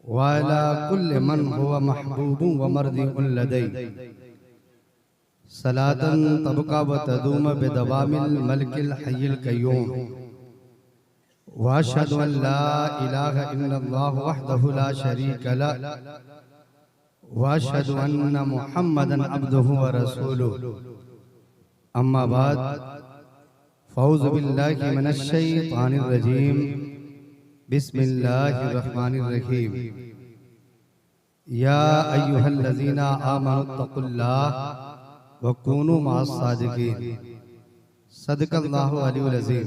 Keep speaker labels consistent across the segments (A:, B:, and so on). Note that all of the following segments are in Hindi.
A: वाला कुल्ल मन हुवा महबूबुन व मर्ज़िउन लदै सलातन तबका व तदूम बिदवामिल मलकिल हय्यिल क़य्यूम व अशहदु अन ला इलाहा इल्लल्लाह वहदहु ला शरीका लह व अशहदु अन्ना मुहम्मदन अब्दुहु व रसूलुहु अम्मा बाद फ़ऊज़ु बिल्लाहि मिनश शैतानिर रजीम बिस्मिल्लाहिर रहमानिर रहीम या अय्युहल्लज़ीना आमनुत्तक़ुल्लाह व कूनू मअस सादिक़ीन सदक़ल्लाहु अलियुल अज़ीम।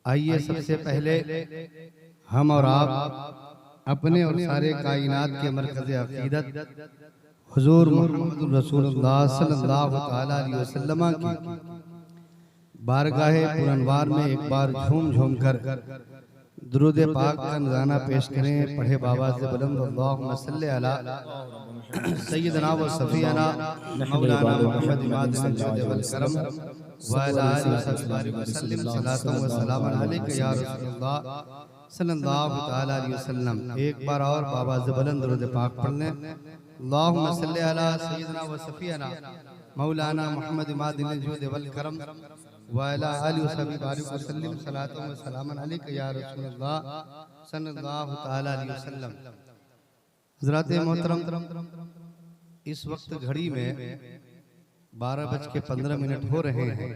A: आइए सबसे पहले हम और आप अपने और सारे कायनात के मरकज़ अक़ीदत हुज़ूर मुहम्मदुर रसूलुल्लाह सल्लल्लाहु तआला अलैहि वसल्लम की बारगाहे पुरनवार में एक बार झूम झूम कर दुरूद पाक का नज़ाना पेश करें। पढ़े बाबा से बुलंद अल्लाहुम्मा सल्लि अला सय्यदना व सफ़ीना मौलाना मुहम्मद इमादुल जूद वल करम व अला आलिहि व सल्लम सलातन व सलामन अलैका या रसूलल्लाह सल्लल्लाहु तआला अलैहि वसल्लम। एक बार और बाबा से बुलंद दुरूद पाक पढ़ लें। अल्लाहुम्मा सल्लि अला सय्यदना व सफ़ीना मौलाना मुहम्मद इमादुल जूद वल करम व अला आलिहि व सल्लम सलातन व सलामन अलैका या रसूलल्लाह सल्लल्लाहु तआला अलैहि वसल्लम। हज़रात मोहतरम, इस वक्त घड़ी में 12:15 हो रहे हैं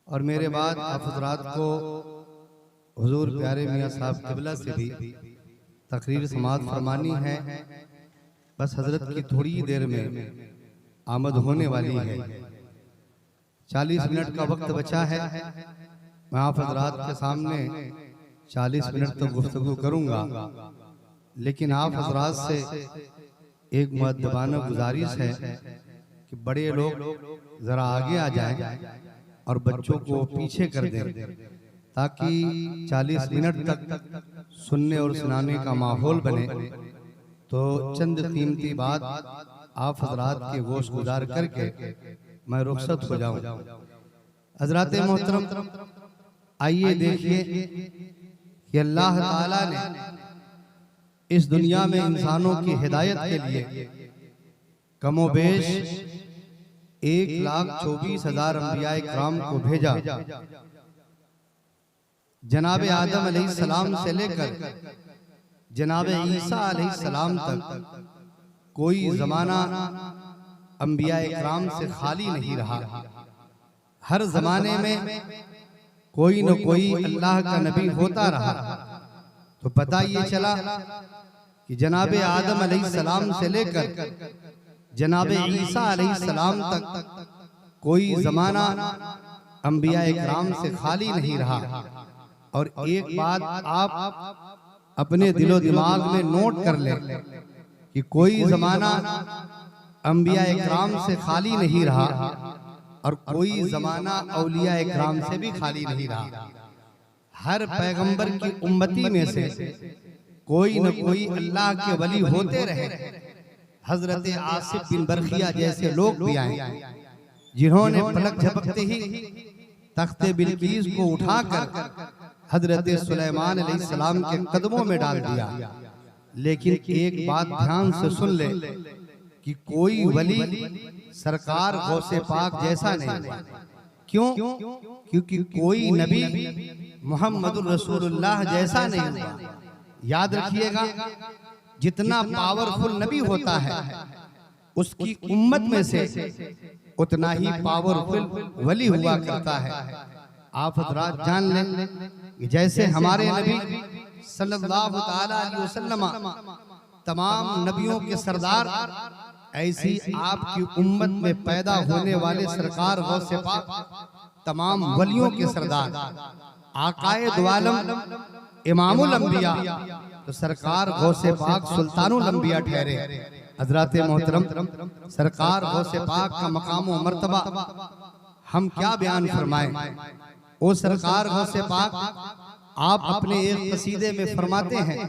A: और मेरे बाद आप हज़रात को हुज़ूर प्यारे मियाँ साहब क़िबला से भी तकरीर समाअत फरमानी है। बस हज़रत की थोड़ी ही देर में आमद होने वाली है। 40 मिनट का वक्त बचा है। मैं आप हज़रात के सामने 40 मिनट तो गुफ्तगू करूंगा, लेकिन आप हज़रात से एक मुअद्दबाना गुजारिश है कि बड़े लोग ज़रा आगे आ जाएं और बच्चों को पीछे कर दें, ताकि 40 मिनट तक सुनने और सुनाने का माहौल बने। तो चंद कीमती बात आप हज़रात के गोश गुजार करके मैं रुखसत हो जाऊं। हज़रात मोहतरम, आइए देखिए कि अल्लाह ताला ने इस दुनिया में इंसानों की हिदायत के लिए कमोबेश 1,24,000 अंबियाए किराम को भेजा। जनाब आदम अलैहिस्सलाम से लेकर जनाब ईसा अलैहिस्सलाम तक कोई ज़माना अंबियाए किराम से खाली नहीं रहा। हर ज़माने में कोई न कोई अल्लाह का नबी होता रहा। तो पता ये चला कि जनाब आदम अलैहिस्सलाम से लेकर जनाब ईसा अलैहिस्सलाम तक कोई ज़माना अंबियाए किराम से खाली नहीं रहा। और एक बात आप अपने दिलो दिमाग में नोट कर लें कि कोई ज़माना अंबियाए किराम से खाली नहीं रहा और कोई ज़माना औलियाए किराम से भी खाली नहीं रहा। हर पैगंबर की उम्मती में से कोई न कोई अल्लाह के वली होते रहे। हजरत आसिफ बिन बरखिया जैसे लोग भी आए, जिन्होंने पलक झपकते ही तख्ते बिल्कीस को उठाकर हजरत सुलेमान अलैहिस्सलाम के कदमों में डाल दिया। लेकिन एक बात ध्यान से सुन ले कि कोई वली सरकार गौसे पाक जैसा नहीं। क्यों? क्योंकि कोई नबी मुहम्मदुर रसूलुल्लाह जैसा नहीं हुआ। याद रखिएगा, जितना पावरफुल नबी होता है उसकी उम्मत में से उतना ही पावरफुल वली हुआ करता है। आप हज़रात जान लें कि जैसे हमारे नबी सल्लल्लाहु तआला अलैहि वसल्लम तमाम नबियों के सरदार, ऐसी आपकी उम्मत में पैदा होने वाले सरकार गौसे पाक तमाम वलियों के सरदार, आकाए दो आलम इमामुल अंबिया, तो सरकार गौसे पाक सुल्तानुल अंबिया ठहरे। हज़रात मोहतरम, सरकार गौसे पाक का मकाम व मर्तबा हम क्या बयान फरमाएं। ओ सरकार गौसे पाक, आप अपने एक कसीदे में फरमाते हैं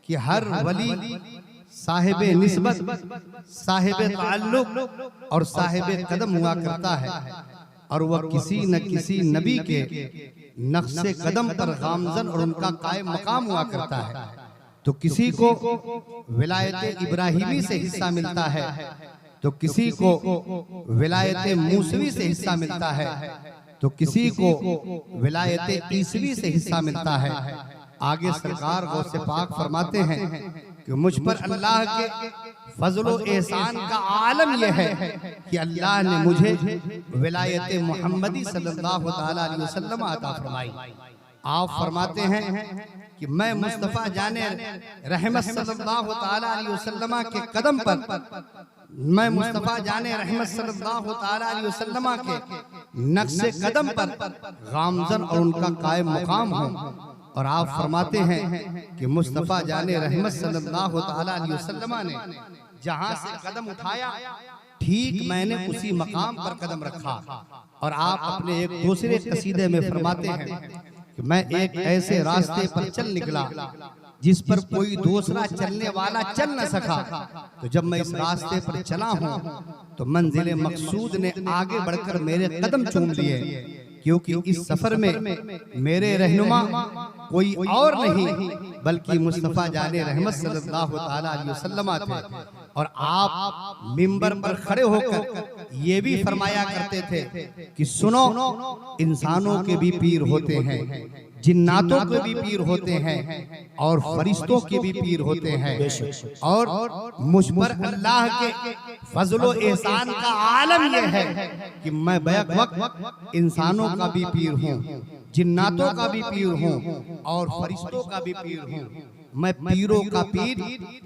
A: कि हर वली साहिबे निस्बत, साहिबे ताल्लुक और साहिबे कदम हुआ करता है, और वह किसी न किसी नबी के नक्शे कदम पर गामजन और उनका कायम मकाम हुआ करता है। तो किसी को विलायत इब्राहिमी से हिस्सा मिलता है, तो किसी को विलायत मूसवी से हिस्सा मिलता है, तो किसी को विलायत ईसवी से हिस्सा मिलता है। आगे सरकार गौसे पाक फरमाते हैं कि मुझ पर अल्लाह के फजलो एहसान का आलम यह है कि अल्लाह ने मुझे विलायत मुहम्मदी सल्लल्लाहु ताला अलैहि वसल्लम अता फरमाई। आप फरमाते हैं कि मैं मुस्तफ़ा जाने रहमत सल्लल्लाहु ताला अलैहि वसल्लम के कदम पर, मैं मुस्तफ़ा जाने रहमत सल्लल्लाहु ताला अलैहि वसल्लम के नक्शे कदम पर गामज़न और उनका कायम मुकाम हूँ। और आप फरमाते हैं कि मुस्तफ़ा जाने रहमत सल्लल्लाहु ताला अलैहि वसल्लम ने जहाँ से कदम उठाया ठीक मैंने उसी मकाम पर कदम रखा। और आप अपने एक दूसरे कसीदे में फरमाते हैं कि मैं एक ऐसे रास्ते पर चल निकला जिस पर कोई दूसरा चलने वाला चल न सका, तो जब मैं इस रास्ते पर चला हूँ तो मंजिल मकसूद ने आगे बढ़कर मेरे कदम चूम लिए, क्योंकि इस सफर में मेरे रहनुमा कोई और नहीं बल्कि मुस्तफ़ा जाने रहमत सल्लल्लाहु ताला अलैहि वसल्लम थे। और आप मिंबर पर खड़े होकर ये भी फरमाया करते थे कि सुनो, इंसानों के भी पीर होते हैं, जिन्नातों के भी पीर होते हैं और फरिश्तों के भी पीर होते हैं, और मुझ पर अल्लाह के फजलो एहसान का आलम यह है कि मैं बैक वक्त इंसानों का भी पीर हूँ, जिन्नातों का भी पीर हूँ और फरिश्तों का भी पीर हूँ। मैं पीरों का पीर,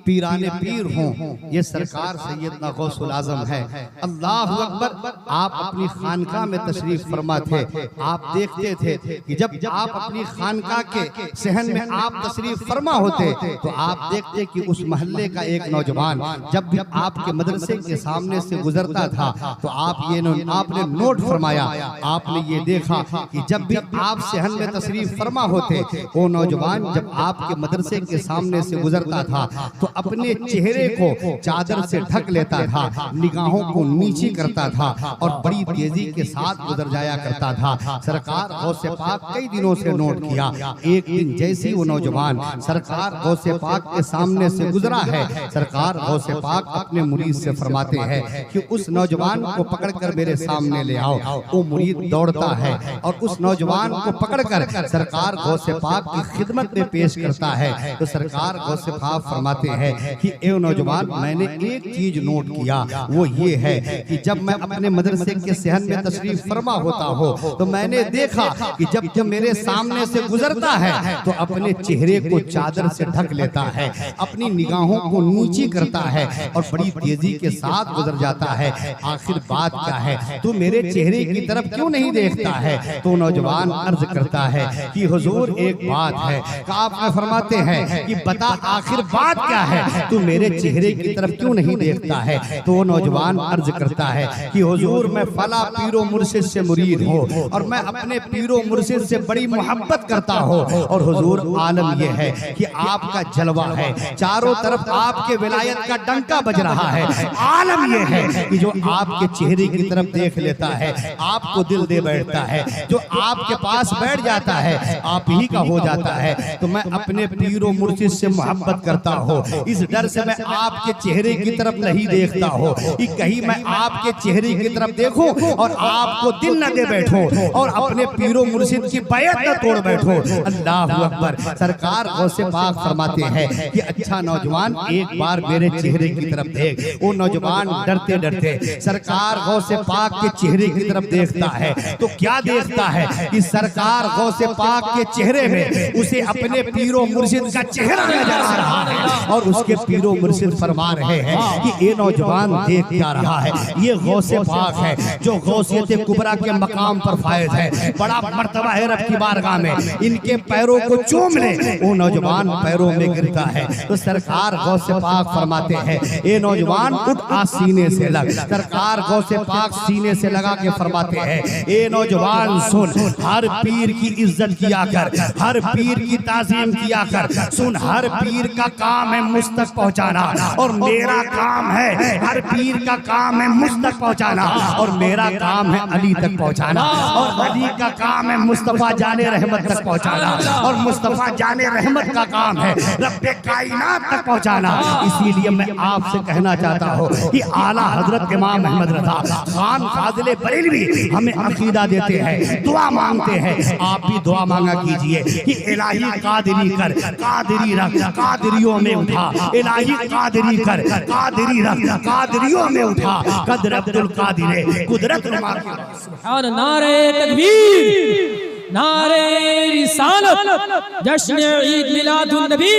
A: पीराने पीर हूँ। ये सरकार सैयदना गौसुल आजम है। अल्लाह अकबर। आप अपनी खानका में तशरीफ फरमा थे। आप देखते थे कि जब आप अपनी खानका के सहन में आप तशरीफ फरमा होते तो आप देखते कि उस मोहल्ले का एक नौजवान जब भी आपके मदरसे के सामने से गुजरता था तो आपने नोट फरमाया, आपने ये देखा कि जब भी आप सहन में तशरीफ फरमा होते वो नौजवान जब आपके मदरसे के सामने से गुजरता था तो अपने चेहरे को चादर से ढक लेता था, निगाहों को नीची करता था और बड़ी तेजी के साथ गुजर जाया करता था। सरकार गौसे पाक कई दिनों से नोट किया। एक दिन जैसी वो नौजवान सरकार गौसे पाक के सामने से गुजरा है, सरकार गौसे पाक अपने मुरीद से फरमाते हैं कि उस नौजवान को पकड़कर मेरे सामने ले आओ। वो मुरीद दौड़ता है और उस नौजवान को पकड़कर सरकार गौसे पाक की खिदमत में पेश करता है। तो सरकार गौसे पाक फरमाते हैं कि ए नौजवान, मैंने एक चीज नोट किया, वो ये है कि जब मैं अपने मदरसे के सहन में तशरीफ फरमा होता हो तो मैंने देखा कि जब मेरे सामने से गुजरता है तो अपने चेहरे को चादर से ढक लेता है, अपनी निगाहों को नीची करता है और बड़ी तेजी के साथ गुजर जाता है। आखिर बात क्या है, तू मेरे चेहरे की तरफ क्यों नहीं देखता है? तो नौजवान अर्ज करता है कि हुजूर एक बात है। आप फरमाते हैं कि बता आखिर बात क्या है, तू मेरे चेहरे की तरफ क्यों नहीं देखता है? तो वो नौजवान अर्ज करता है कि हुजूर मैं फला पीरो मुर्शिद से मुरीद हूँ और मैं अपने पीरो मुर्शिद से बड़ी मोहब्बत करता हूँ। और हुजूर आलम यह है कि आपका जलवा है, चारों तरफ आपके विलायत का डंका बज रहा है। आलम यह है कि जो आपके चेहरे की तरफ देख लेता है आपको दिल दे बैठता है, जो आपके पास बैठ जाता है आप ही का हो जाता है। तो मैं अपने पीरो मुर्शिद से मोहब्बत करता हूँ, इस डर से मैं आपके चेहरे की तरफ नहीं देखता हूँ कि कहीं मैं आपके चेहरे की तरफ देखूं और आपको दिल न दे बैठूं और अपने पीरो मुर्शिद की बैत न तोड़ बैठूं। अल्लाह अकबर। सरकार गौसे पाक फरमाते हैं कि अच्छा नौजवान एक बार मेरे चेहरे की तरफ देख। वो नौजवान डरते डरते सरकार गौसे पाक के चेहरे की तरफ देखता है तो क्या देखता है कि सरकार गौसे पाक के चेहरे में उसे अपने पीरो मुर्शिद का चेहरा नजर आ रहा है और उसके पीरो मुर्शिद फरमा रहे हैं कि ये नौजवान देख क्या रहा है, ये गौसे पाक है जो गौसियत कुबरा के मकाम पर फायज है, बड़ा मर्तबा है रब की बारगाह में, इनके पैरों को चूम ले। वो नौजवान पैरों में गिरता है तो सरकार गौसे पाक फरमाते हैं ये नौजवान उठ आ सीने से लग। सरकार गौसे पाक सीने से लगा के फरमाते हैं ये नौजवान सुन, हर पीर की इज्जत किया कर, हर पीर की ताजीम किया कर,
B: सुन, हर पीर का काम है मुझ तक पहुंचाना, और मेरा काम है, हर पीर का काम है मुझ तक पहुंचाना, और मेरा काम है अली तक पहुंचाना, और अली का काम है मुस्तफा जाने रहमत तक पहुंचाना, और मुस्तफा जाने रहमत का काम है रब्बे कायनात तक पहुंचाना। इसीलिए मैं आपसे कहना चाहता हूँ कि आला हजरत इमाम अहमद रज़ा खान फाजिले बरेलवी हमें अकीदा देते हैं, दुआ मांगते हैं। आप भी दुआ मांगा कीजिए कि इलाही कादिरी कर, कादिरी रख, कादिरियों में उठा, इलाही कादिरी कर, कादिरी रख, कादिरियों में उठा, कदर अब्दुल कादिर कुदरत नुमा के।
C: सुभान नारे तकबीर, नारे रिसालत, जश्न ईद मिलादुन नबी,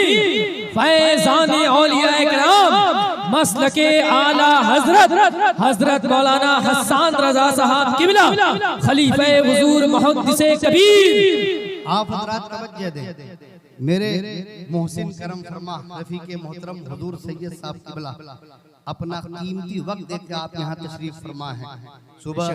C: फैज़ान औलिया इकराम, मसलके आला हजरत हजरत मौलाना हसन रजा साहब किबला, खलीफे हुजूर मुहद्दिसे कबीर।
A: आप हजरात तवज्जो दें, मेरे मोहसिन करम फरमा रफीके मोहतरम हुजूर सैयद साहब किबला अपना कीमती वक्त देकर आप यहाँ तशरीफ फरमा है। सुबह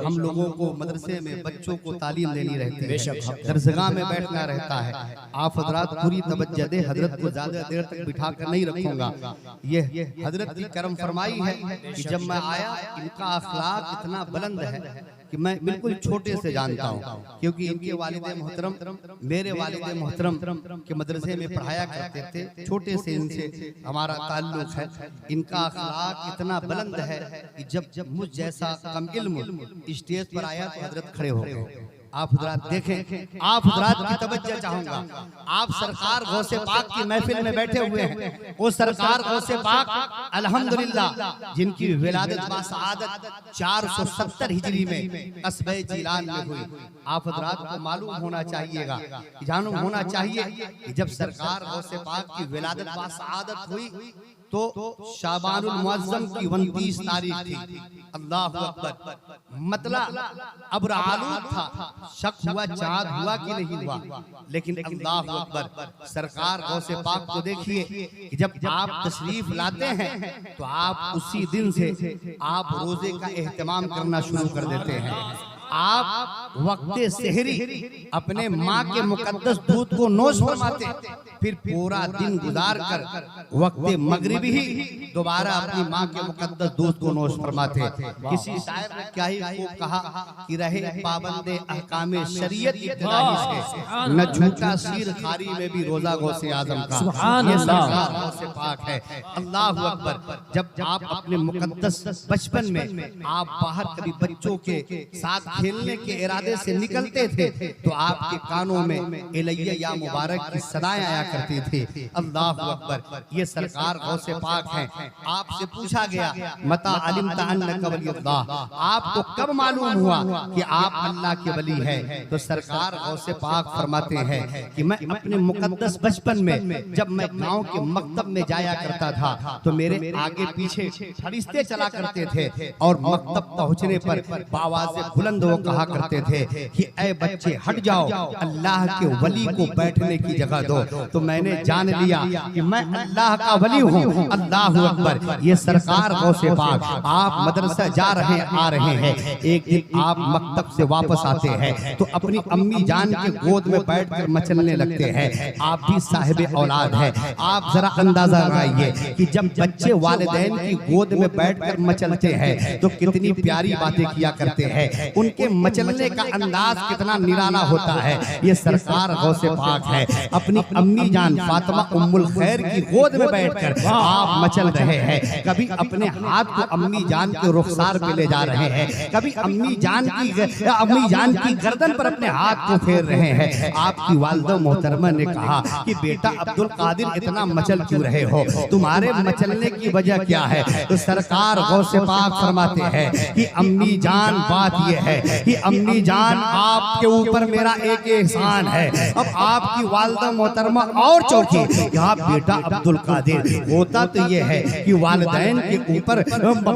A: हम लोगों को मदरसे में बच्चों को तालीम देनी रहती है, दरसगाह में बैठना रहता है। आप हजरात पूरी तवज्जो दें, हजरत को ज्यादा देर तक बिठा कर नहीं रखूंगा। ये हजरत की करम फरमाई है कि जब मैं आया, इनका अखलाक इतना बुलंद है कि मैं बिल्कुल छोटे से जानता हूँ, क्योंकि इनके वालिद मोहतरम मेरे वालिद मोहतरम के मदरसे में पढ़ाया करते थे। छोटे से इनसे हमारा ताल्लुक है। इनका अखलाक इतना बुलंद है कि जब मुझ जैसा कम इल्म स्टेज पर आया तो हजरत खड़े हो गए। आप हजरात देखें, आप हजरात की तवज्जो चाहूंगा। आप सरकार गौसे पाक की महफिल में बैठे हुए हैं। वो सरकार गौसे पाक अल्हम्दुलिल्लाह जिनकी विलादत बासआदत 470 हिजरी में कस्बे जिलान में हुई। आप हजरात को मालूम होना चाहिएगा, जानू होना चाहिए कि जब सरकार गौसे पाक की विलादत बासआदत हुई तो शाबानुल मुअज्जम की 29 तारीख थी। अल्लाहु अकबर। मतलब अब्र आलूद था, शक हुआ चांद हुआ कि नहीं हुआ, लेकिन अल्लाहु अकबर, सरकार गौसे पाक को देखिए कि जब आप तशरीफ लाते हैं तो आप उसी दिन से आप रोजे का एहतमाम करना शुरू कर देते हैं। आप वक्ते सहरी अपने माँ के मुकद्दस दूध को नोश फरमाते, फिर पूरा दिन गुजार कर वक्ते मगरिबी ही दोबारा अपनी माँ के मुकद्दस दूध को नोश फरमाते। किसी शायर ने क्या ही खूब कहा कि रहे पाबंदे अहकामे शरीयत इब्तिदाई से, न झूठा सीर खारी में भी रोजा गौसे आजम का। ये सरकार गौसे पाक है। अल्लाहु अकबर। जब आप अपने मुकद्दस बचपन में आप बाहर कभी बच्चों के साथ खेलने के इरादे से निकलते थे तो आपके कानों में इलैया या मुबारक की सदाएं आया करती थी। अल्लाहु अकबर। ये सरकार गौसे पाक हैं। आपसे पूछा गया मता अलिमता अन्नका वलियुल्लाह, आपको कब मालूम हुआ कि आप अल्लाह के वली हैं? तो सरकार गौसे पाक फरमाते हैं कि मैं अपने मुकद्दस बचपन में जब मैं गांव के मकतब में जाया करता था तो मेरे आगे पीछे फरिश्ते चला करते थे और मकतब पहुंचने पर आवाज़ बुलंद वो कहा करते थे कि ऐ बच्चे हट जाओ, अल्लाह के वली को बैठने की जगह दो। तो मैंने जान लिया कि मैं अल्लाह का वली हूँ। अल्लाहु अकबर। ये सरकार गौसे पाक, आप मदरसा जा रहे आ रहे हैं, एक दिन आप मकतब से वापस आते हैं तो अपनी अम्मी जान के गोद में बैठकर मचलने लगते हैं। आप भी साहिब औलाद हैं। आप जरा अंदाजा लगाइए कि जब बच्चे वालिदैन की गोद में बैठकर मचलते हैं तो कितनी प्यारी बातें किया करते हैं, उनके मचलने का अंदाज कितना निराला होता है। ये सरकार गौसे पाक है। अपनी अम्मी जान फातिमा उम्मुल खैर की गोद में बैठकर आप मचल रहे हैं। कभी अपने हाथ को अम्मी जान के रुखसार पे ले जा रहे हैं, कभी अम्मी जान की गर्दन पर अपने हाथ को फेर रहे हैं। आपकी वालिदा मोहतरमा ने कहा कि बेटा अब्दुल कादिर इतना मचल क्यों रहे हो, तुम्हारे मचलने की वजह क्या है? तो सरकार गौसे पाक फरमाते हैं कि अम्मी जान, बात यह है कि अम्मी जान आपके ऊपर मेरा एक एहसान है। अब आपकी वालिदा मोहतरमा और चौकी यहाँ बेटा अब्दुल कादिर, होता तो ये है कि वालिदैन के ऊपर,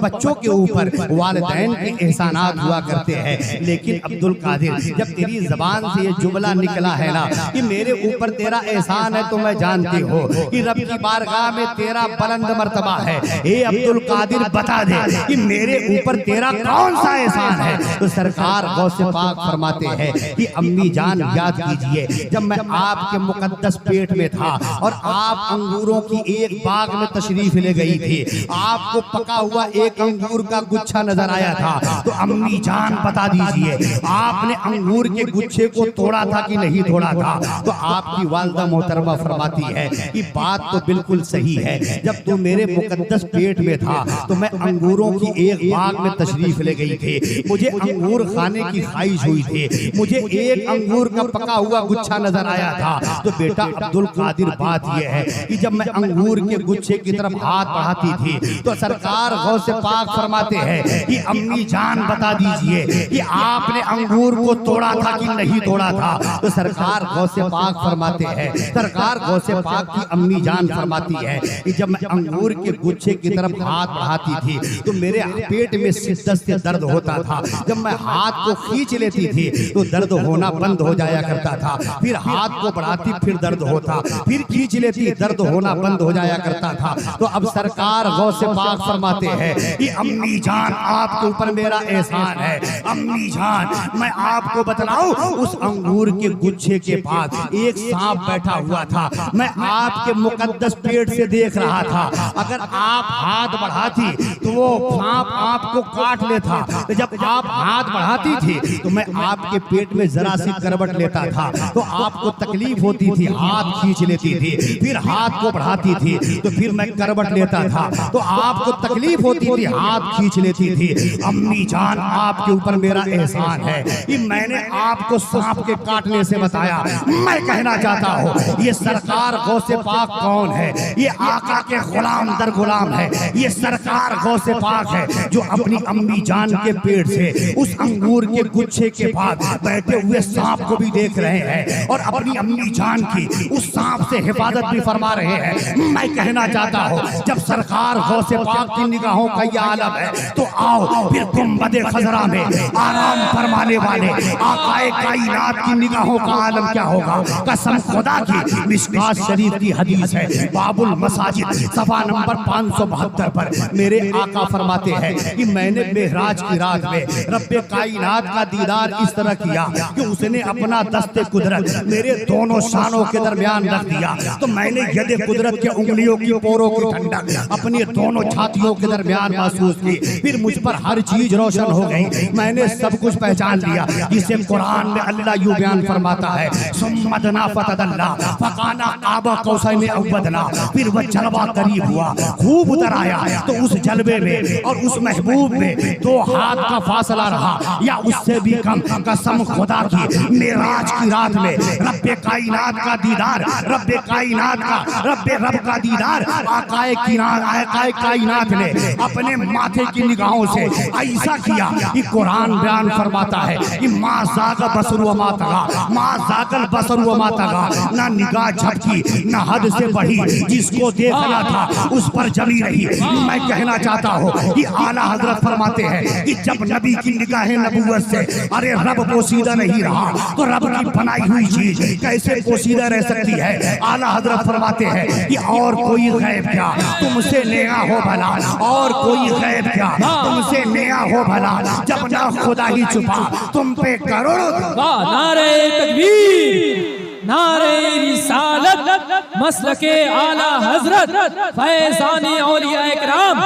A: बच्चों के ऊपर वालिदैन के एहसानात हुआ करते हैं, लेकिन अब्दुल कादिर जब तेरी जबान से ये जुमला निकला है ना कि मेरे ऊपर तेरा एहसान है, तो मैं जानती हूँ कि रब की बारगाह में तेरा बुलंद मर्तबा है। ए अब्दुल कादिर बता दे कि मेरे ऊपर तेरा कौन सा एहसान है? तो सरकार गौसे पाक फरमाते हैं कि अम्मी जान याद कीजिए, जब मैं आपके मुकद्दस पेट
B: पेट में था और आप अंगूरों की एक बाग में तशरीफ ले गई थी, आपको पका हुआ एक अंगूर का गुच्छा नजर आया था, तो अम्मी जान बता दीजिए आपने अंगूर के गुच्छे को तोड़ा था कि नहीं तोड़ा था? तो आपकी वालिदा मोहतरमा फरमाती है कि बात तो बिल्कुल सही है, जब तू मेरे मुकद्दस पेट में था तो मैं अंगूरों की एक बाग में तशरीफ ले गई थी, मुझे अंगूर खाने की ख्वाहिश हुई थी, मुझे एक अंगूर का पका हुआ गुच्छा नजर आया था। तो बेटा अब्दुल कादिर बात यह है कि जब मैं अंगूर के गुच्छे की तरफ हाथ बढ़ाती थी तो सरकार गौसे पाक फरमाते हैं कि अम्मी जान बता दीजिए कि आपने अंगूर को तोड़ा था कि नहीं तोड़ा था? तो सरकार गौसे पाक फरमाते हैं, सरकार गौसे पाक की अम्मी जान फरमाती है कि जब मैं अंगूर के गुच्छे की तरफ हाथ बढ़ाती थी तो मेरे पेट में शिद्दत से दर्द होता था, जब मैं हाथ को खींच लेती थी तो दर्द होना बंद हो जाया करता था, फिर हाथ को बढ़ाती फिर दर्द होता, फिर खींच लेती दर्द होना बंद हो जाया करता था। तो अब सरकार गौसे पाक फरमाते हैं कि अम्मी जान आपके ऊपर मेरा एहसान है, अम्मी जान मैं आपको बतलाऊं उस अंगूर के गुच्छे के पास एक सांप बैठा हुआ था, मैं आपके मुकद्दस पेट से देख रहा था, अगर आप हाथ बढ़ाती तो वो सांप आपको काट लेता, तो जब आप हाथ बढ़ाती थी तो मैं आपके पेट में जरा सी करवट लेता था तो आपको तकलीफ होती थी, हाथ खींच लेती थी, फिर हाथ को बढ़ाती थी तो फिर मैं करवट लेता था तो आपको तकलीफ होती थी, हाथ खींच लेती थी। अम्मी जान आपके ऊपर मेरा एहसान है कि मैंने आपको सांप के काटने से बताया। मैं कहना चाहता हूँ ये सरकार गौसे पाक कौन है? ये आका के गुलाम दर गुलाम है, ये सरकार गौसे पाक है जो अपनी अम्मी जान के पेट से उस अंगूर के गुच्छे के बाद बैठे हुए सांप को भी देख रहे हैं और अपनी अम्मी जान की उस सांप से हिफाजत भी फरमा रहे हैं। मैं कहना चाहता हूँ जब सरकार गौसे पाक की निगाहों का ये आलम है तो आओ फिर गुंबदे खजरा में आराम फरमाने वाले आकाए कायनात की निगाहों का आलम क्या होगा? कसम खुदा की मिशकात शरीफ की हदीस है, बाबुल मसाजिद सफा नंबर 572 पर मेरे आका फरमाते हैं कि मैंने मेहराज की रात में रब्बे कायनात का दीदार इस तरह किया कि उसने अपना दस्ते कुदरत मेरे दोनों शानों के दरमियान रख दिया, तो मैंने यदे कुदरत के उंगलियों की पोरों की ठंडक अपनी दोनों छातियों के दरमियान महसूस की, फिर मुझ पर हर चीज रोशन हो गई, मैंने सब कुछ पहचान लिया, जिसे कुरान में अल्लाह यूं बयान फरमाता है सुम्मदना फतदल्ला फकाना काबा कौसैन अवदना, फिर वह जलवा करीब हुआ, खूब उतर आया, तो उस जलवे में और उस महबूब में 2 हाथ का फासला रहा या उससे भी कम। कसम खुदा की मेराज की रात में रब्बे कायनात का दीदार, रब्बे कायनात का रब का दीदार आकाए कायनात ने अपने माथे की निगाहों से ऐसा किया कि कुरान बयान फरमाता है कि माँ जागल बसर व माँ तगा, माँ जागल बसर व माँ तगा, ना निगाह झपकी ना हद से बढ़ी, जिसको देखना था उस पर जमी रही। मैं कहना चाहता हूँ कि आला हजरत फरमाते हैं कि जब नबी की निगाहें नबूवत से अरे रब पोशीदा नहीं रहा तो रब की बनाई हुई चीज कैसे पोशीदा रह सकती है? आला हजरत फरमाते हैं कि और कोई गैब क्या तुमसे नया हो भला, और कोई गैब क्या तुमसे नया हो भला, जब ना खुदा ही छुपा तुम पे करोड़ों।
C: नारे तकबीर, नारे रिसालत, मसलके आला हजरत फैज़ाने औलिया इकराम,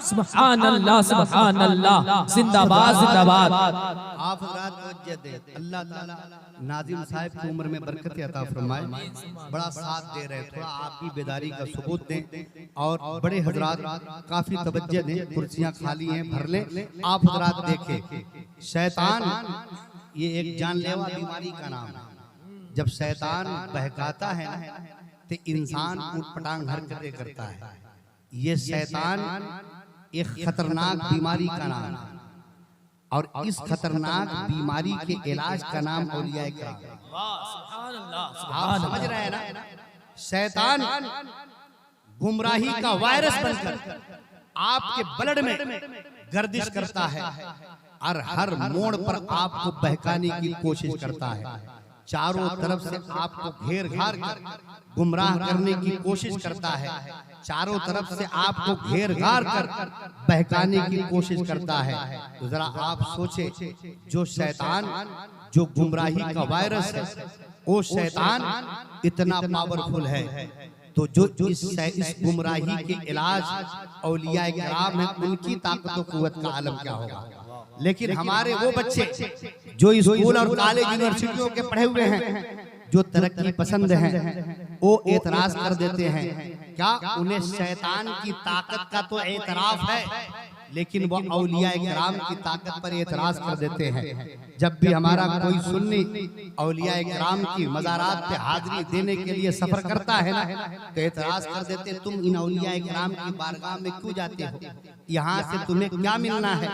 C: सुभान अल्लाह सुभान अल्लाह, जिंदाबाद जिंदाबाद।
A: आप हज़रात तवज्जो दें, अल्लाह ताला नाज़िम साहब की उम्र में बरकत अता फरमाए, बड़ा साथ दे रहे, थोड़ा आपकी बेदारी का सबूत दें और बड़े हजरात काफी तवज्जो दें, कुर्सियां खाली हैं भर लें। आप हजरात देखें शैतान ये एक जानलेवा बीमारी का नाम है, जब शैतान बहकाता है ना तो इंसान उटपटांग हरकतें करता है, ये शैतान एक खतरनाक बीमारी का नाम है और इस खतरनाक बीमारी के इलाज का नाम औलिया इकराम। आप समझ रहे हैं ना, शैतान गुमराही का वायरस बनकर आपके ब्लड में गर्दिश करता है और हर मोड़ पर आपको बहकाने की कोशिश करता है, चारों तरफ से आपको घेर घार कर गुमराह करने की कोशिश करता है, चारों तरफ से आपको घेर घार कर बहकाने की कोशिश करता है। तो जरा आप सोचे, जो शैतान, जो गुमराही का वायरस है, वो शैतान इतना पावरफुल है, तो जो इस गुमराही के इलाज औलिया किराम है, उनकी ताकत और कुव्वत का आलम क्या होगा। लेकिन हमारे वो बच्चे जो स्कूल और कॉलेज यूनिवर्सिटियों के पढ़े हुए हैं, जो तरक्की पसंद हैं, वो एतराज कर देते हैं। क्या उन्हें शैतान की ताकत का तो एतराफ है, लेकिन वो औलिया किराम की ताकत पर एतराज कर देते हैं। जब भी हमारा कोई सुन्नी औलिया किराम की मज़ारात पे हाजिरी देने के लिए सफर करता है ना, तो एतराज कर देते, तुम इन औलिया किराम की बारगाह में क्यों जाते हो, यहाँ से तुम्हें क्या मिलना है,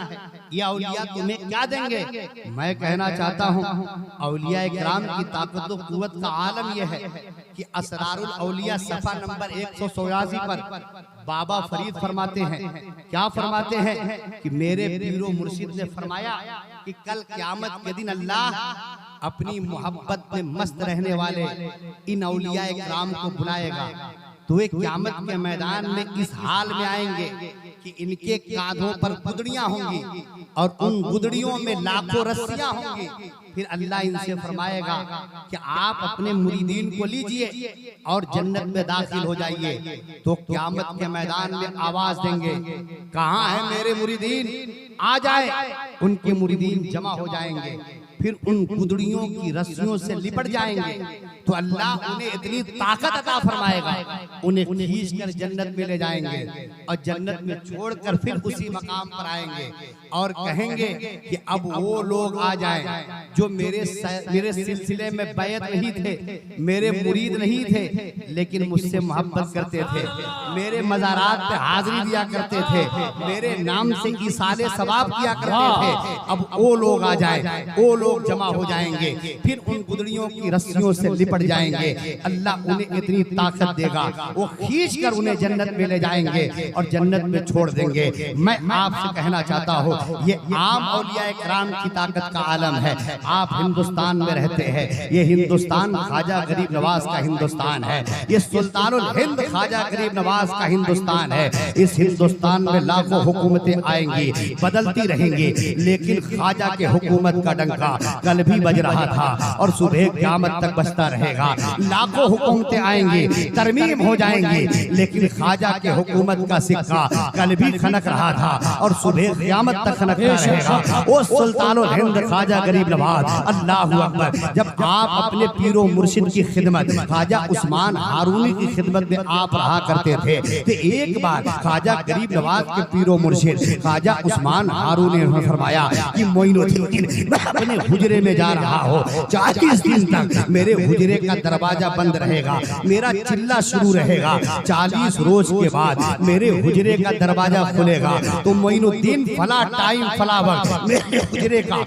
A: ये औलिया तुम्हें क्या देंगे। मैं कहना चाहता हूँ, औलिया किराम की ताकत और कुव्वत का आलम यह है कि असरारुल औलिया सफ़ा नंबर 184 पर बाबा फरीद फरमाते हैं, क्या फरमाते हैं कि मेरे पीरो मुर्शिद ने फरमाया कि कल क़यामत के दिन अल्लाह अपनी मोहब्बत में मस्त रहने वाले इन औलिया किराम को बुलाएगा। तो वे क़यामत के मैदान में इस हाल में आएंगे कि इनके कांधों पर गुदड़ियां होंगी और उन गुदड़ियों में लाखों रस्सियां होंगी। फिर अल्लाह इनसे फरमाएगा कि आप अपने मुरीदीन को लीजिए और जन्नत में दाखिल हो जाइए। तो क़यामत के मैदान में आवाज देंगे, कहाँ है मेरे मुरीदीन, आ जाए। उनके मुरीदीन जमा हो जाएंगे, फिर उन गुदड़ियों की रस्सियों से लिपट जाएंगे। तो अल्लाह उन्हें इतनी ताकत अता फरमाएगा, उन्हें खींचकर जन्नत में ले जाएंगे और जन्नत में छोड़कर फिर उसी मकाम पर आएंगे और कहेंगे कि अब वो लोग आ जाएं जो मेरे सिलसिले में बैत नहीं थे, मेरे मुरीद नहीं थे, लेकिन मुझसे मोहब्बत करते थे, मेरे मज़ारात पे हाजिरी दिया करते थे, मेरे नाम से ईसाले सवाब किया करते थे। अब वो लोग आ जाएं, वो लोग जमा हो जाएंगे, फिर उन गुदड़ियों की रस्सियों से लिपट जाएंगे। अल्लाह उन्हें इतनी ताकत देगा, वो खींच कर उन्हें जन्नत में ले जाएंगे और जन्नत में छोड़ देंगे। मैं आपसे कहना चाहता हूँ, ये आम औलिया किराम की ताकत का आलम है। आप हिंदुस्तान में रहते हैं, ये हिंदुस्तान ख्वाजा गरीब नवाज का हिंदुस्तान है, ये सुल्तानुल हिंद ख्वाजा गरीब नवाज का हिंदुस्तान है। इस हिंदुस्तान में लाखों हुकूमतें आएंगी, बदलती रहेंगी, लेकिन ख्वाजा के हुकूमत का डंका कल भी बज रहा था और सुबह क़यामत तक बजता रहेगा। लाखों हुकूमतें आएंगी, तरमीम हो जाएंगी, लेकिन ख्वाजा के हुकूमत का सिक्का कल भी खनक रहा था और सुबह क़यामत तक खनकता रहेगा। वो सुल्तानुल हिंद ख्वाजा गरीब नवाज, अल्लाहु अकबर। जब आप अपने पीरो मुर्शिद की खिदमत ख्वाजा उस्मान हारूनी की खिदमत में आप रहा करते थे, तो एक बार ख्वाजा गरीब नवाज के पीरो मुर्शिद ख्वाजा उस्मान हारूनी ने फरमाया कि मोइनुद्दीन, मैं अपने हुजरे में जा रहा हूँ, 40 दिन तक मेरे हुजरे का दरवाजा बंद रहेगा, मेरा चिल्ला शुरू रहेगा। 40 रोज के बाद मेरे हुजरे का दरवाजा खुलेगा। तो मोइनुद्दीन फला टाइम फला वक्त मेरे हुजरे का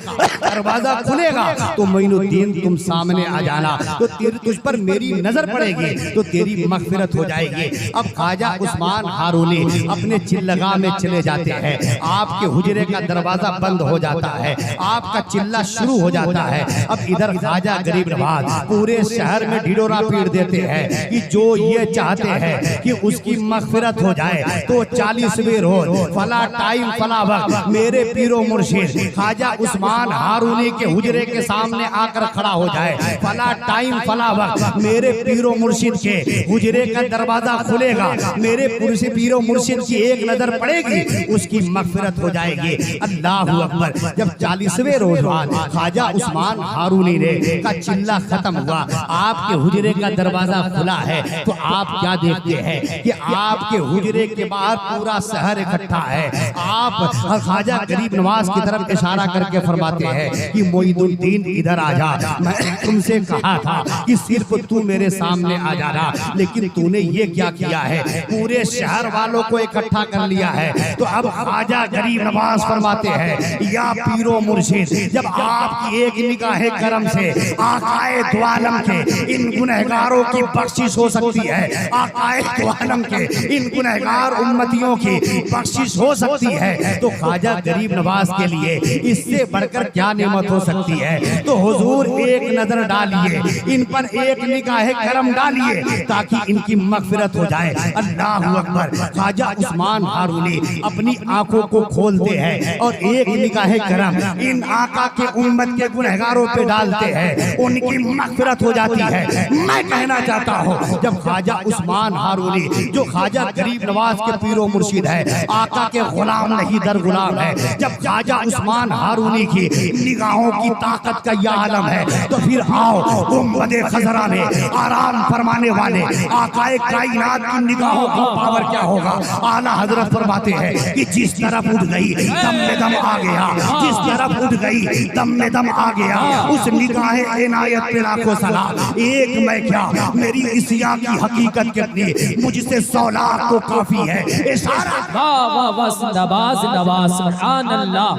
A: दरवाजा खुलेगा, तो मोइनुद्दीन तुम सामने आ जाना, तो तुझ पर मेरी नजर पड़ेगी, तो तेरी मगफिरत हो जाएगी। अब ख्वाजा उस्मान हारूनी अपने चिल्लगाह में चले जाते हैं, आपके हुजरे का दरवाजा बंद हो जाता है, आपका चिल्ला शुरू हो जाता है। अब इधर ख्वाजा गरीब नवाज पूरे शहर में ढिढोरा पीट देते हैं कि जो ये चाहते हैं कि उसकी मगफिरत हो जाए, तो 40वें रोज फला टाइम फला वक्त मेरे पीरो मुर्शिद ख्वाजा उस्मान हारूनी के हुजरे के सामने आकर खड़ा हो जाए। फला टाइम फला वक्त मेरे पीरो मुर्शिद के हुजरे का दरवाजा खुलेगा, मेरे पीरो मुर्शिद की एक नजर पड़ेगी, उसकी मगफिरत हो जाएगी। अल्लाहु अकबर। जब 40वें रोज बाद ख्वाजा उस्मान हारूनी ने का चिल्ला खत्म हुआ, आपके हुजरे का दरवाजा खुला है, तो आप क्या देखते हैं कि आपके हुजरे के बाहर पूरा शहर इकट्ठा है। आप ख्वाजा गरीब नवाज की तरफ इशारा करके फरमाते हैं कि मोइनुद्दीन इधर आ जा, मैं तुमसे कहा था कि सिर्फ तू मेरे सामने आ जाना, लेकिन तूने ये क्या किया है, पूरे शहर वालों को इकट्ठा कर लिया है। तो अब ख्वाजा गरीब नवाज फरमाते हैं, या पीरो मुर्शिद, जब आपकी एक निगाह करम से आकाए दो आलम के इन गुनहगारों की बख्शिश हो सकती है, आकाए दो आलम के इन गुनहगार उम्मतियों की बख्शिश हो सकती है, तो ख्वाजा गरीब नवाज के लिए इससे बढ़कर क्या
B: क्या नेमत हो सकती है। तो हुजूर एक नजर डालिए, इन पर एक निगाह करम डालिए ताकि इनकी मगफिरत हो जाए। अल्लाह अकबर। ख्वाजा उस्मान हारूनी अपनी आंखों को खोलते हैं और एक निगाह करम इन आका के उम्मत के गुनहगारों पे डालते हैं, उनकी मगफिरत हो जाती है। मैं कहना चाहता हूँ जब ख्वाजा उस्मान हारूनी जो ख्वाजा गरीब नवाज के पीरो मुर्शिद है, आका के गुलाम नहीं दर गुलाम है, जब ख्वाजा उस्मान हारूनी की निगाहों की ताकत का यह आलम है, तो फिर आओ गुंबदे खजरा में आराम फरमाने वाले आकाए कायनात की निगाहों का पावर क्या होगा। आला हजरत फरमाते हैं कि जिस तरफ उठ गई दम में दम आ गया, जिस तरफ उठ गई दम में दम आ गया, उस निगाह इनायत पे लाखों सलाम। एक मैं क्या मेरी इसिया की हकीकत कितनी, मुझसे 100 लाख तो काफी है। इशारा
C: वाह वाह वाह, जिंदाबाद जिंदाबाद, सुभान अल्लाह,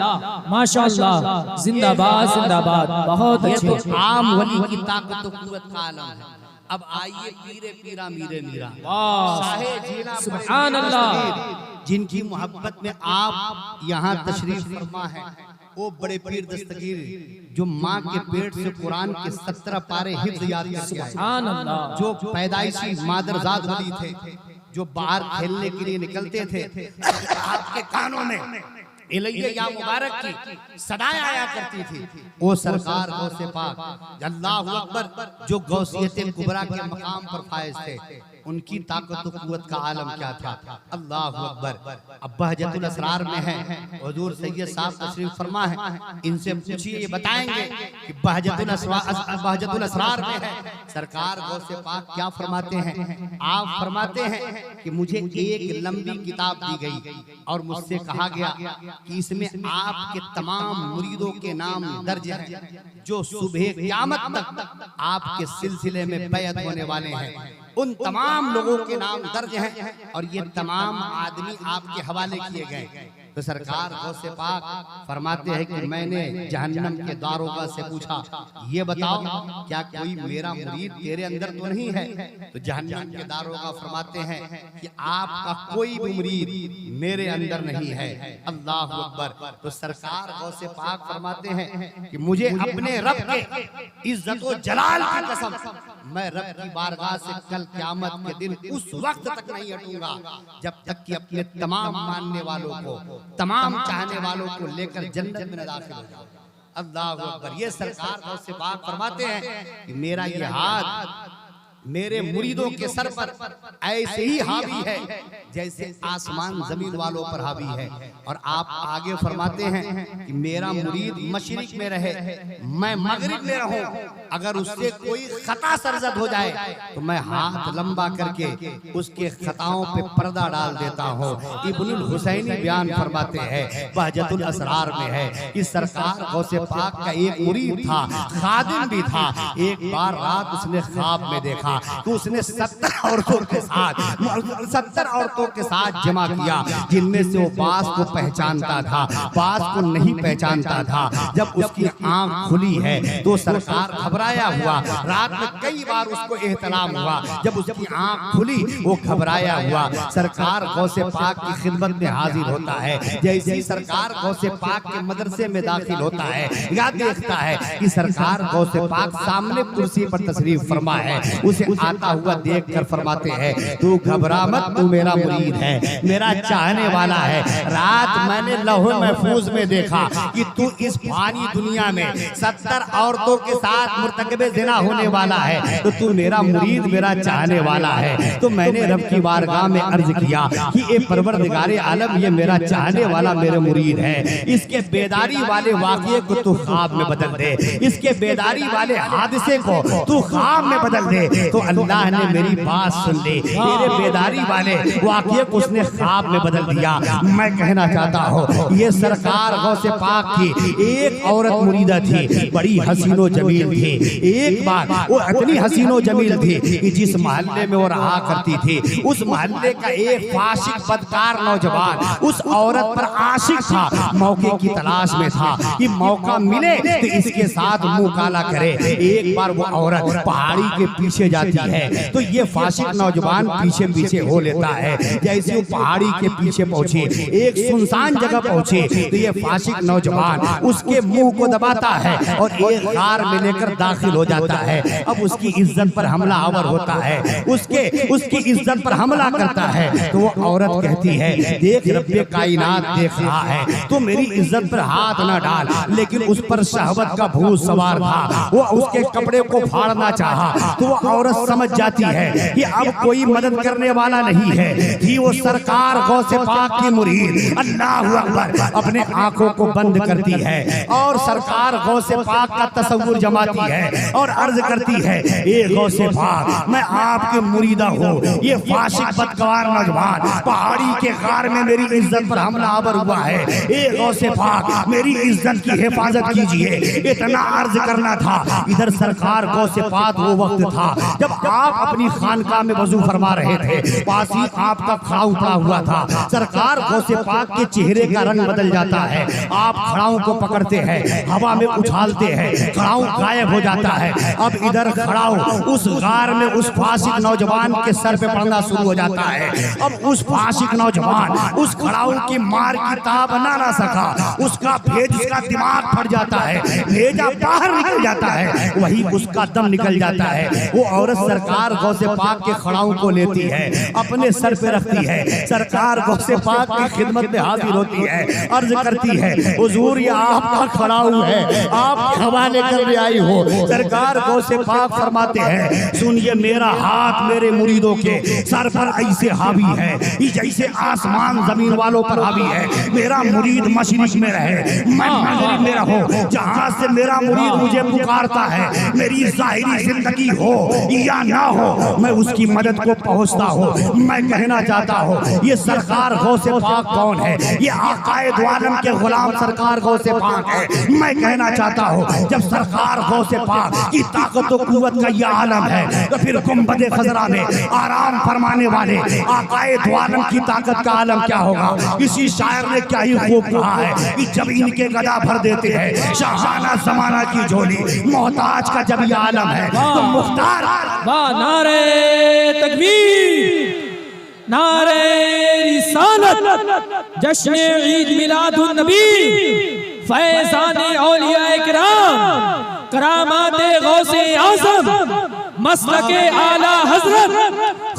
C: माशाअल्लाह, जिंदाबाद जिंदाबाद, बहुत
A: ये
C: अच्छे।
A: तो आम वली की ताकत और कुव्वत का आलम है। अब आइए पीरे पीरा मीरे मीरा शाहे जीना
C: सुभान अल्लाह,
A: जिनकी मोहब्बत में आप यहाँ तशरीफ फरमा है, वो बड़े पीर दस्तगीर जो माँ के पेट से कुरान के 17 पारे हिफ्ज़ याद करके आए,
C: सुभान अल्लाह,
A: जो पैदाइशी मादरजाद वली थे, जो बाहर खेलने के लिए निकलते थे, आपके कानों में इलैया या मुबारक की सदाएं आया करती थी। वो सरकार गौसे पाक अल्लाहु अकबर जो गौसियत कुबरा के मकाम पर फायज थे, उनकी ताकत और कुव्वत का आलम क्या था। अल्लाहु अकबर। अब बहजतुल असरार में है, हुजूर सैयद साहब तशरीफ फरमा है, इनसे पूछिए, ये बताएंगे कि बहजतुल असरार में है सरकार गौसे पाक क्या फरमाते हैं। आप फरमाते हैं कि मुझे एक लंबी किताब दी गई और मुझसे कहा गया कि इसमें आपके तमाम मुरीदों के नाम दर्ज हैं जो सुबह क़यामत तक आपके सिलसिले में बैत होने वाले हैं। उन तमाम लोगों के नाम दर्ज हैं और ये तमाम आदमी आपके हवाले किए गए। तो सरकार गौसे पाक फरमाते हैं कि मैंने जहन्नम के दारोगा से पूछा, ये बताओ क्या कोई मेरा मुरीद तेरे अंदर तो नहीं है। तो जहन्नम के दारोगा फरमाते हैं कि आपका कोई भी मुरीद मेरे अंदर नहीं है। अल्लाह अकबर। तो सरकार गौसे पाक फरमाते हैं कि मुझे अपने रब के इज्जत व जलाल की कसम, मैं रब की बारगाह से कल क़यामत के दिन उस वक्त तक नहीं हटूंगा जब तक कि अपने तमाम मानने वालों को, तमाम चाहने वालों को लेकर जन्नत में न दाखिल हो जाऊं। अल्लाह अकबर। ये सरकार गौसे पाक फरमाते हैं कि मेरा ये हाथ मेरे मुरीदों के सर पर ऐसे ही हावी है जैसे आसमान जमीन वालों पर हावी है। और आप आगे फरमाते हैं कि मेरा मुरीद मशरिक में रहे, मैं मगरिब में रहूं, अगर उससे कोई खता सरजद हो जाए तो मैं हाथ लंबा करके उसके खताओं पे पर्दा डाल देता हूं। इब्नुल हुसैनी बयान फरमाते हैं, बहजतुल असरार में है कि सरकार गौसे पाक का एक मुरीद था, खादिम भी था। एक बार रात उसने ख्वाब में देखा तो उसने 70 औरतों के साथ जमा किया, जिनमें से वो बास को पहचानता था, बास को नहीं पहचानता था। जब उसकी आंख खुली है तो सरकार घबराया हुआ, रात में कई बार उसको एहतलाम हुआ। जब उसकी आंख खुली वो घबराया हुआ, सरकार गौसे पाक की खिदमत में हाजिर होता है। जैसे ही सरकार गौसे पाक के मदरसे में दाखिल होता है या देखता है कि सरकार गौसे पाक सामने कुर्सी पर तशरीफ फरमा है, उसे आता हुआ देखकर फरमाते हैं, तू घबरा मत, तू मेरा मुरीद है, मेरा चाहने वाला है। रात मैंने लौह महफूज में देखा कि तू इस फानी दुनिया में 70 औरतों के साथ मुर्तकबे ज़िना होने वाला है, तो तू मेरा मुरीद, मेरा चाहने वाला है। तो मैंने रब की बारगाह में अर्ज किया कि ए परवरदिगारे आलम, ये मेरा चाहने वाला मेरे मुरीद है, इसके बेदारी वाले वाक़ये को तू ख्वाब में बदल दे, इसके बेदारी वाले हादसे को तू ख्वाब में बदल दे। तो अल्लाह ने मेरी बात सुन ली, मेरे बेदारी वाले वाक़ये को उसने ख्वाब में बदल दिया। मैं कहना चाहता हूँ, ये सरकार गौसे पाक की एक औरत मुरीदा थी, बड़ी हसीनो जमील थी,
B: एक बार वो इतनी हसीनो जमील थी कि जिस मोहल्ले में वो रहा करती थी उस मोहल्ले का एक फासिक बदकार नौजवान उस औरत पर आशिक था, मौके की तलाश में था कि मौका मिले तो इसके साथ मुंह काला करे। एक बार वो औरत पहाड़ी के पीछे जाती है तो ये फासिक नौजवान पीछे पीछे हो लेता है। जैसे वो पहाड़ी के पीछे पहुंचे, एक सुनसान जगह पहुंचे तो ये फासिक नौजवान उसके मुंह को दबाता है और एक कार में लेकर दाखिल हो जाता है। अब उसकी इज्जत पर हमलावर होता है, उसकी इज्जत पर हमला करता है। तो वो औरत कहती है, देख रब्बे कायनात देख रहा है, तो मेरी इज्जत पर हाथ ना डाल। लेकिन उस पर शहवत का भूत सवार था, वो उसके कपड़े को फाड़ना चाहा। तो वो औरत समझ जाती है कि अब कोई मदद करने वाला नहीं है। थी वो सरकार गौसे पाक की मुरीद, अल्लाहु अकबर, अपने आंखों को बंद करती है और सरकार गौसे पाक का तस्वुर जमाती है और अर्ज करती है, ए गौसे पाक, मैं आपके मुरीदा हूँ। ये फासिक बदकार नौजवान पहाड़ी के गार में मेरी इज्जत पर हमलावर हुआ है। ए गौसे पाक, मेरी इज्जत की हिफाजत कीजिए। इतना अर्ज करना था। इधर सरकार गौसे पाक वो वक्त था जब आप अपनी खानकाह में वजू फरमा रहे थे, पास ही आपका खड़ाऊ पड़ा हुआ था। सरकार गौसे पाक के चेहरे का रंग बदल जाता है। आप खड़ाऊ को पकड़ते हैं, हवा में उछालते हैं, खड़ाऊ गायब हो जाता है। अब इधर खड़ाऊ उस गार में उस फासिक नौजवान के सर पे पड़ना शुरू हो जाता है। अब उस फासिक नौजवान उस खड़ाऊ की मार की ताब बना ना सका, उसका भेज, उसका दिमाग फट जाता है, भेजा बाहर निकल जाता है, वही उसका दम निकल जाता है। वो औरत सरकार गौसे पाक के खड़ाऊ को लेती है, अपने सर पे रखती है, सरकार गौसे पाक की खिदमत में हाजिर होती है, अर्ज करती है, हुजूर ये आपका खड़ाऊ है, आप हवाले करने आई हो। सरकार गौसे पाक फरमाते हैं, सुनिए, मेरा हाथ मेरे मुरीदों के सर पर ऐसे हावी है जैसे आसमान जमीन वालों पर हावी है। मेरा मुरीद मशरिक में रहे, मैं मगरिब में रहूं, जहां से मेरा मुरीद मुझे पुकारता है, मेरी जाहिरी जिंदगी हो या ना हो, मैं उसकी मदद को पहुंचता हूं। मैं कहना चाहता हूं, ये सरकार गौसे पाक कौन है? ये आकाए दो आलम के गुलाम सरकार गौसे पाक है। मैं कहना चाहता हूं, जब सरकार गौसे पाक की ताकत और कुव्वत का ये आलम है, तो फिर गुंबदे खजरा में आराम फरमाने वाले आकाए दो आलम की ताकत का आलम क्या होगा? इसी शायर ने क्या ही खूब कहा है कि जब इनके गदा भर देते हैं शाहाना जमाना की झोली, मोहताज का जब ये आलम है तो मुख्तार।
C: नारे तकबीर, नारे रिसालत, जश्न ईद मिलादुन नबी, फैज़ाने औलिया इकराम, करामाते गौसे आज़म, मसलके आला हजरत,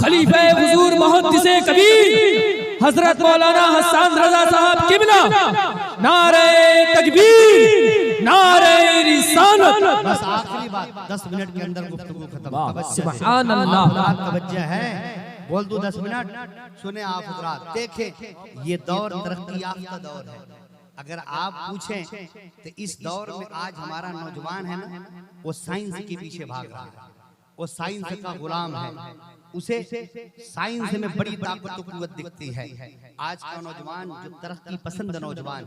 C: खलीफे हुजूर मुहद्दिसे कबीर हजरत मौलाना हसन रजा साहब किबला, नारे तकबीर, नारे रिसालत।
A: बस आखिरी बात, 10 मिनट के अंदर गुफ्तगू खत्म।
C: सुभान अल्लाह,
A: तवज्जो है, बोल दो 10 मिनट। सुने आप हजरात, देखें ये दौर तरक्की याफ्ता दौर है। अगर आप पूछें तो इस दौर में आज हमारा नौजवान है ना, वो साइंस के पीछे भाग रहा है, वो साइंस का गुलाम है, उसे साइंस में बड़ी ताकत और कुव्वत दिखती है। आज का नौजवान जो तरक्की पसंद नौजवान,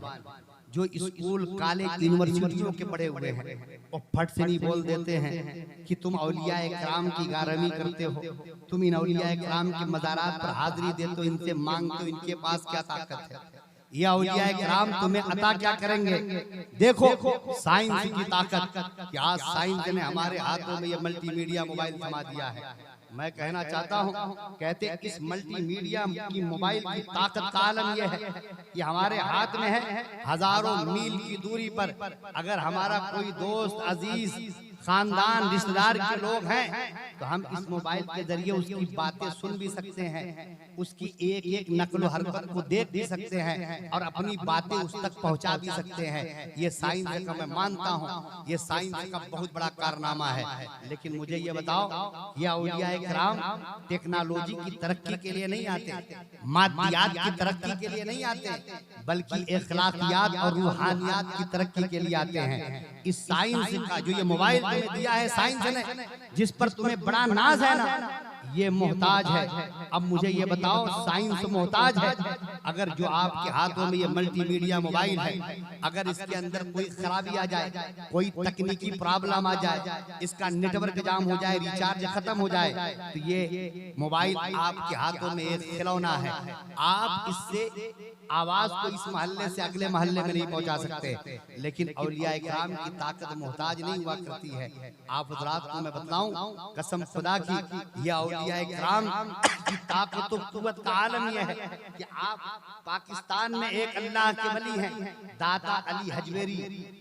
A: जो स्कूल कॉलेज यूनिवर्सिटियों के पढ़े हुए हैं, वो फट से नहीं बोल देते हैं कि तुम औलिया कराम की गारमी करते हो, तुम इन औलिया कराम के मज़ारात पर हाजिरी देते हो, इनसे मांगते हो, इनके पास क्या ताकत है? ये औलिया कराम तुम्हें अता क्या करेंगे? देखो साइंस की ताकत, क्या साइंस ने हमारे हाथों में ये मल्टीमीडिया मोबाइल थमा दिया है। मैं कहना चाहता हूं, कहते इस मल्टीमीडिया की मोबाइल की ताकत का आलम यह है कि हमारे हाथ में है। हजारों मील की दूरी पर अगर हमारा कोई दोस्त, अजीज, खानदान, रिश्तेदार के लोग हैं तो हम इस मोबाइल के जरिए उसकी बातें सुन भी सकते हैं, उसकी एक एक नकलो हरकत को देख भी सकते हैं और अपनी बातें उस तक पहुंचा भी सकते हैं। ये साइंस का मैं मानता हूं, ये साइंस का बहुत बड़ा कारनामा है। लेकिन मुझे ये बताओ, ये औलिया कराम टेक्नोलॉजी की तरक्की के लिए नहीं आते, मादियात की तरक्की के लिए नहीं आते, बल्कि अखलाकियात और रूहानियात की तरक्की के लिए आते हैं। इस साइंस का जो ये मोबाइल तुम्हें दिया है साइंस ने, जिस पर तुम्हें बड़ा नाज है ना, ये मोहताज है अब मुझे ये बताओ, साइंस मोहताज है? अगर जो आपके हाथों में ये मल्टीमीडिया मोबाइल है, अगर इसके अंदर कोई खराबी आ जाए, कोई तकनीकी प्रॉब्लम आ जाए, इसका नेटवर्क जाम हो जाए, रिचार्ज खत्म हो जाए, तो ये मोबाइल आपके हाथों में एक खिलौना है। आप इससे आवाज को इस मोहल्ले से अगले मोहल्ले में नहीं पहुंचा सकते, लेकिन औलिया इकराम की ताकत मोहताज नहीं हुआ करती है। आप हज़रात को मैं बताऊं, कसम खुदा की, ये औलिया इकराम की ताकत तो कुव्वत का आलम यह है कि आप पाकिस्तान में एक अल्लाह के वली हैं, दाता अली हजवेरी,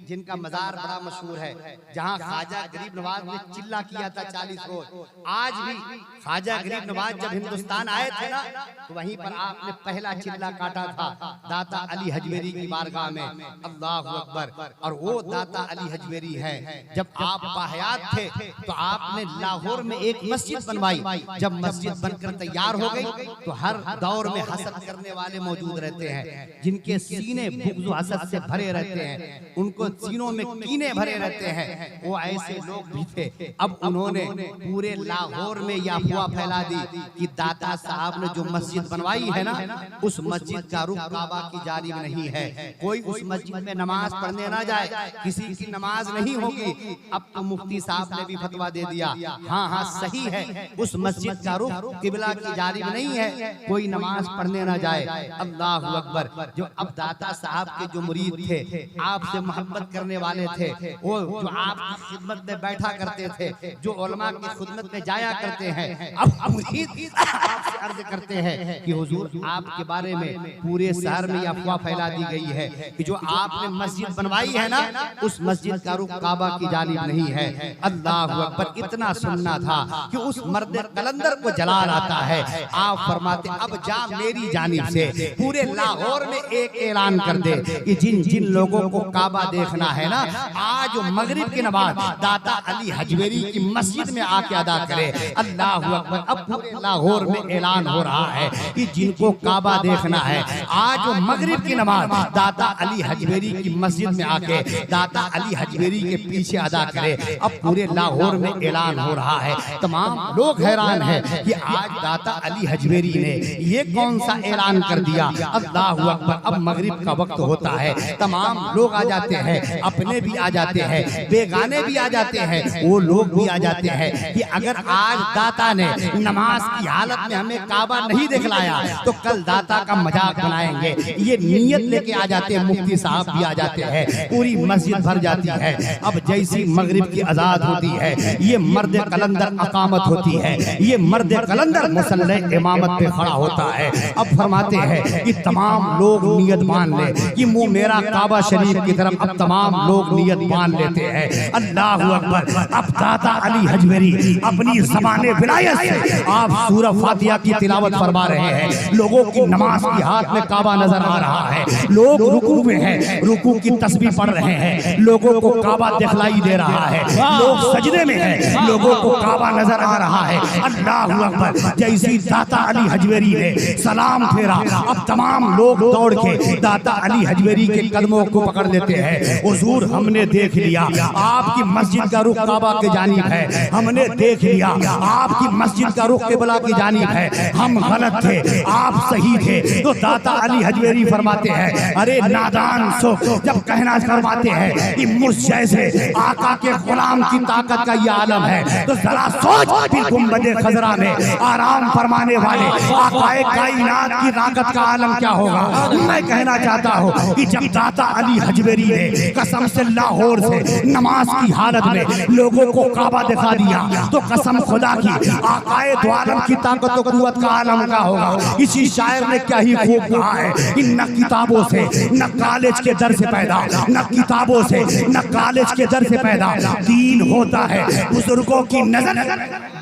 A: जिनका मजार बड़ा मशहूर है, जहां ख्वाजा गरीब नवाज ने चिल्ला किया था 40 रोज। आज भी ख्वाजा गरीब नवाज जब हिंदुस्तान आए थे ना, तो वहीं पर आपने पहला चिल्ला काटा था दाता अली हजवेरी की बारगाह में। अल्लाहु अकबर। और वो दाता अली हजवेरी है, जब आप बाहयात थे तो आपने लाहौर में एक मस्जिद बनवाई। जब मस्जिद बनकर तैयार हो गई तो हर दौर में हसद करने वाले मौजूद रहते हैं, जिनके सीने बुग़्ज़ व हसद से भरे रहते हैं, उनको सीनों में कीने भरे रहते हैं, वो ऐसे लोग भी थे। अब उन्होंने पूरे लाहौर में यह अफवाह फैला दी कि दाता साहब ने जो मस्जिद बनवाई है ना, उस मस्जिद का रुख काबा की जानिब नहीं है। कोई उस मस्जिद में नमाज पढ़ने ना जाए, किसी की नमाज नहीं होगी। अब तो मुफ्ती साहब ने भी फतवा दे दिया, हाँ हाँ सही है, उस मस्जिद का रुख किबला की जानिब नहीं है, कोई नमाज पढ़ने ना जाए। अल्लाहु अकबर। जो अब दाता साहब के जो मुरीद थे, आपसे मोहब्बत करने वाले थे, वो जो आपकी खिदमत में बैठा करते थे, जो उलमा की खिदमत में जाया करते हैं, अब मुरीद आपसे अर्ज करते हैं कि हुजूर आपके बारे में पूरे शहर में अफवाह फैला दी गई है कि जो आपने मस्जिद बनवाई है ना, उस मस्जिद का रुख काबा की जानिब नहीं है। अल्लाहु अकबर। इतना सुनना था कि उस मर्द कलंदर को जलाल आता है। आप फरमाते, अब जा मेरी जानिब से पूरे लाहौर में एक ऐलान कर दे कि जिन जिन लोगों को काबा देखना है ना, आज मगरिब की नमाज दाता अली हजवेरी की मस्जिद में आके अदा करे। अल्लाहु अकबर। अब पूरे लाहौर में ऐलान हो रहा है कि जिनको काबा देखना है, आज मगरिब की नमाज दाता अली हजवेरी की मस्जिद में आके दाता अली हजवेरी के पीछे अदा करे। अब पूरे लाहौर में ऐलान हो रहा है, तमाम लोग हैरान हैं कि आज दाता अली हजवेरी ने ये कौन सा ऐलान कर दिया। अल्लाहु अकबर। अब मगरिब का वक्त होता है, तमाम लोग आ जाते हैं, अपने भी आ जाते हैं, बेगाने भी आ जाते हैं, वो लोग भी आ जाते हैं कि अगर आज दाता ने नमाज की हालत में हमें काबा नहीं दिखलाया तो कल दाता का मजाक बनाएंगे। ये नीयत लेके आ जाते हैं, मुफ्ती साहब भी आ जाते हैं, पूरी मस्जिद भर जाती है। अब जैसी मगरिब की आजाद होती है, ये मर्द कलंदर अकामत होती है, ये मर्द कलंदर मुसल्ले इमामत पे खड़ा होता है। अब फरमाते हैं कि तमाम लोग नियत मान ले कि मुंह मेरा काबा शरीफ की तरफ। अब तमाम लोग नियत मान लेते हैं। अल्लाहु अकबर। अब दाता अली हजवेरी अपनी ज़बाने विलायत से आप सूरह फातिहा की तिलावत फरमा रहे हैं। लोगों की नमाज की हाथ में काबा नजर आ रहा है, लोग रुकू में हैं, रुकू की तस्बीह पढ़ रहे हैं, लोगों को काबा दिखलाई दे रहा है, लोग सजदे में हैं, लोगों को काबा नजर आ रहा है। अल्लाहु अकबर। जैसी दाता अली हजवेरी ने सलाम फेरा, अब तमाम लोग दौड़ के दाता अली हजवेरी के कदमों को पकड़ लेते हैं। हुजूर हमने देख लिया आपकी मस्जिद का रुख काबा की जानिब है, हमने देख लिया आपकी मस्जिद का रुख किबला की जानिब है, हम गलत थे आप सही थे। तो दाता अली हजवेरी फरमाते हैं, अरे नादान सो, जब कहना फरमाते हैं कि मुझ जैसे आका के गुलाम की ताकत का ये आलम है, तो जरा सोच फिर गुंबदे खजरा में आराम फरमाने वाले आकाए कायनात की ताकत का आलम क्या होगा। मैं कहना चाहता हूँ कि जब दाता अली हजवेरी ने कसम से लाहौर से नमाज की हालत में लोगों को काबा दिखा दिया, तो कसम खुदा की आकाए दो आलम की ताकत और कुव्वत का आलम क्या होगा। इसी शायर ने क्या ही खूब कहा है कि न किताबों से न कॉलेज के दर से पैदा, न किताबों से न कॉलेज के दर से पैदा, दीन होता है बुजुर्गों की नजर।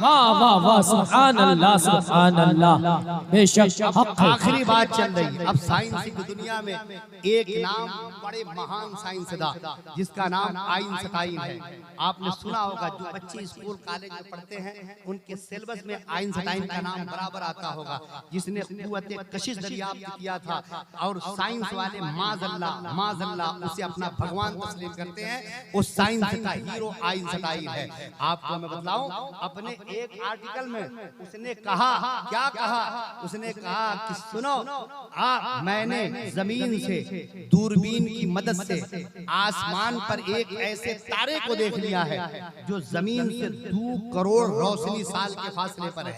C: वाह वाह वाह, सुभान अल्लाह सुभान अल्लाह। बेशक हक है।
A: आखिरी बात चल रही है। अब साइंस की दुनिया में एक नाम बड़े महान साइंसदान जिसका नाम आइंस्टाइन है। आपने सुना होगा, जो बच्चे स्कूल कॉलेज में पढ़ते हैं उनके सिलेबस में आइंस्टाइन का नाम बराबर आता होगा, जिसने कुव्वत कशिश दरियाफ्त किया था। और साइंस वाले माज़ल्ला उसे अपना भगवान तस्लीम करते हैं। उस साइंस का हीरो आइंस्टाइन है। आपको मैं बताऊं, अपने एक आर्टिकल में उसने कहा क्या कहा? उसने कहा कि सुनो, मैंने जमीन से दूरबीन की मदद से आसमान पर एक ऐसे तारे को देख लिया है जो जमीन से 2 करोड़ रोशनी साल के फासले पर है।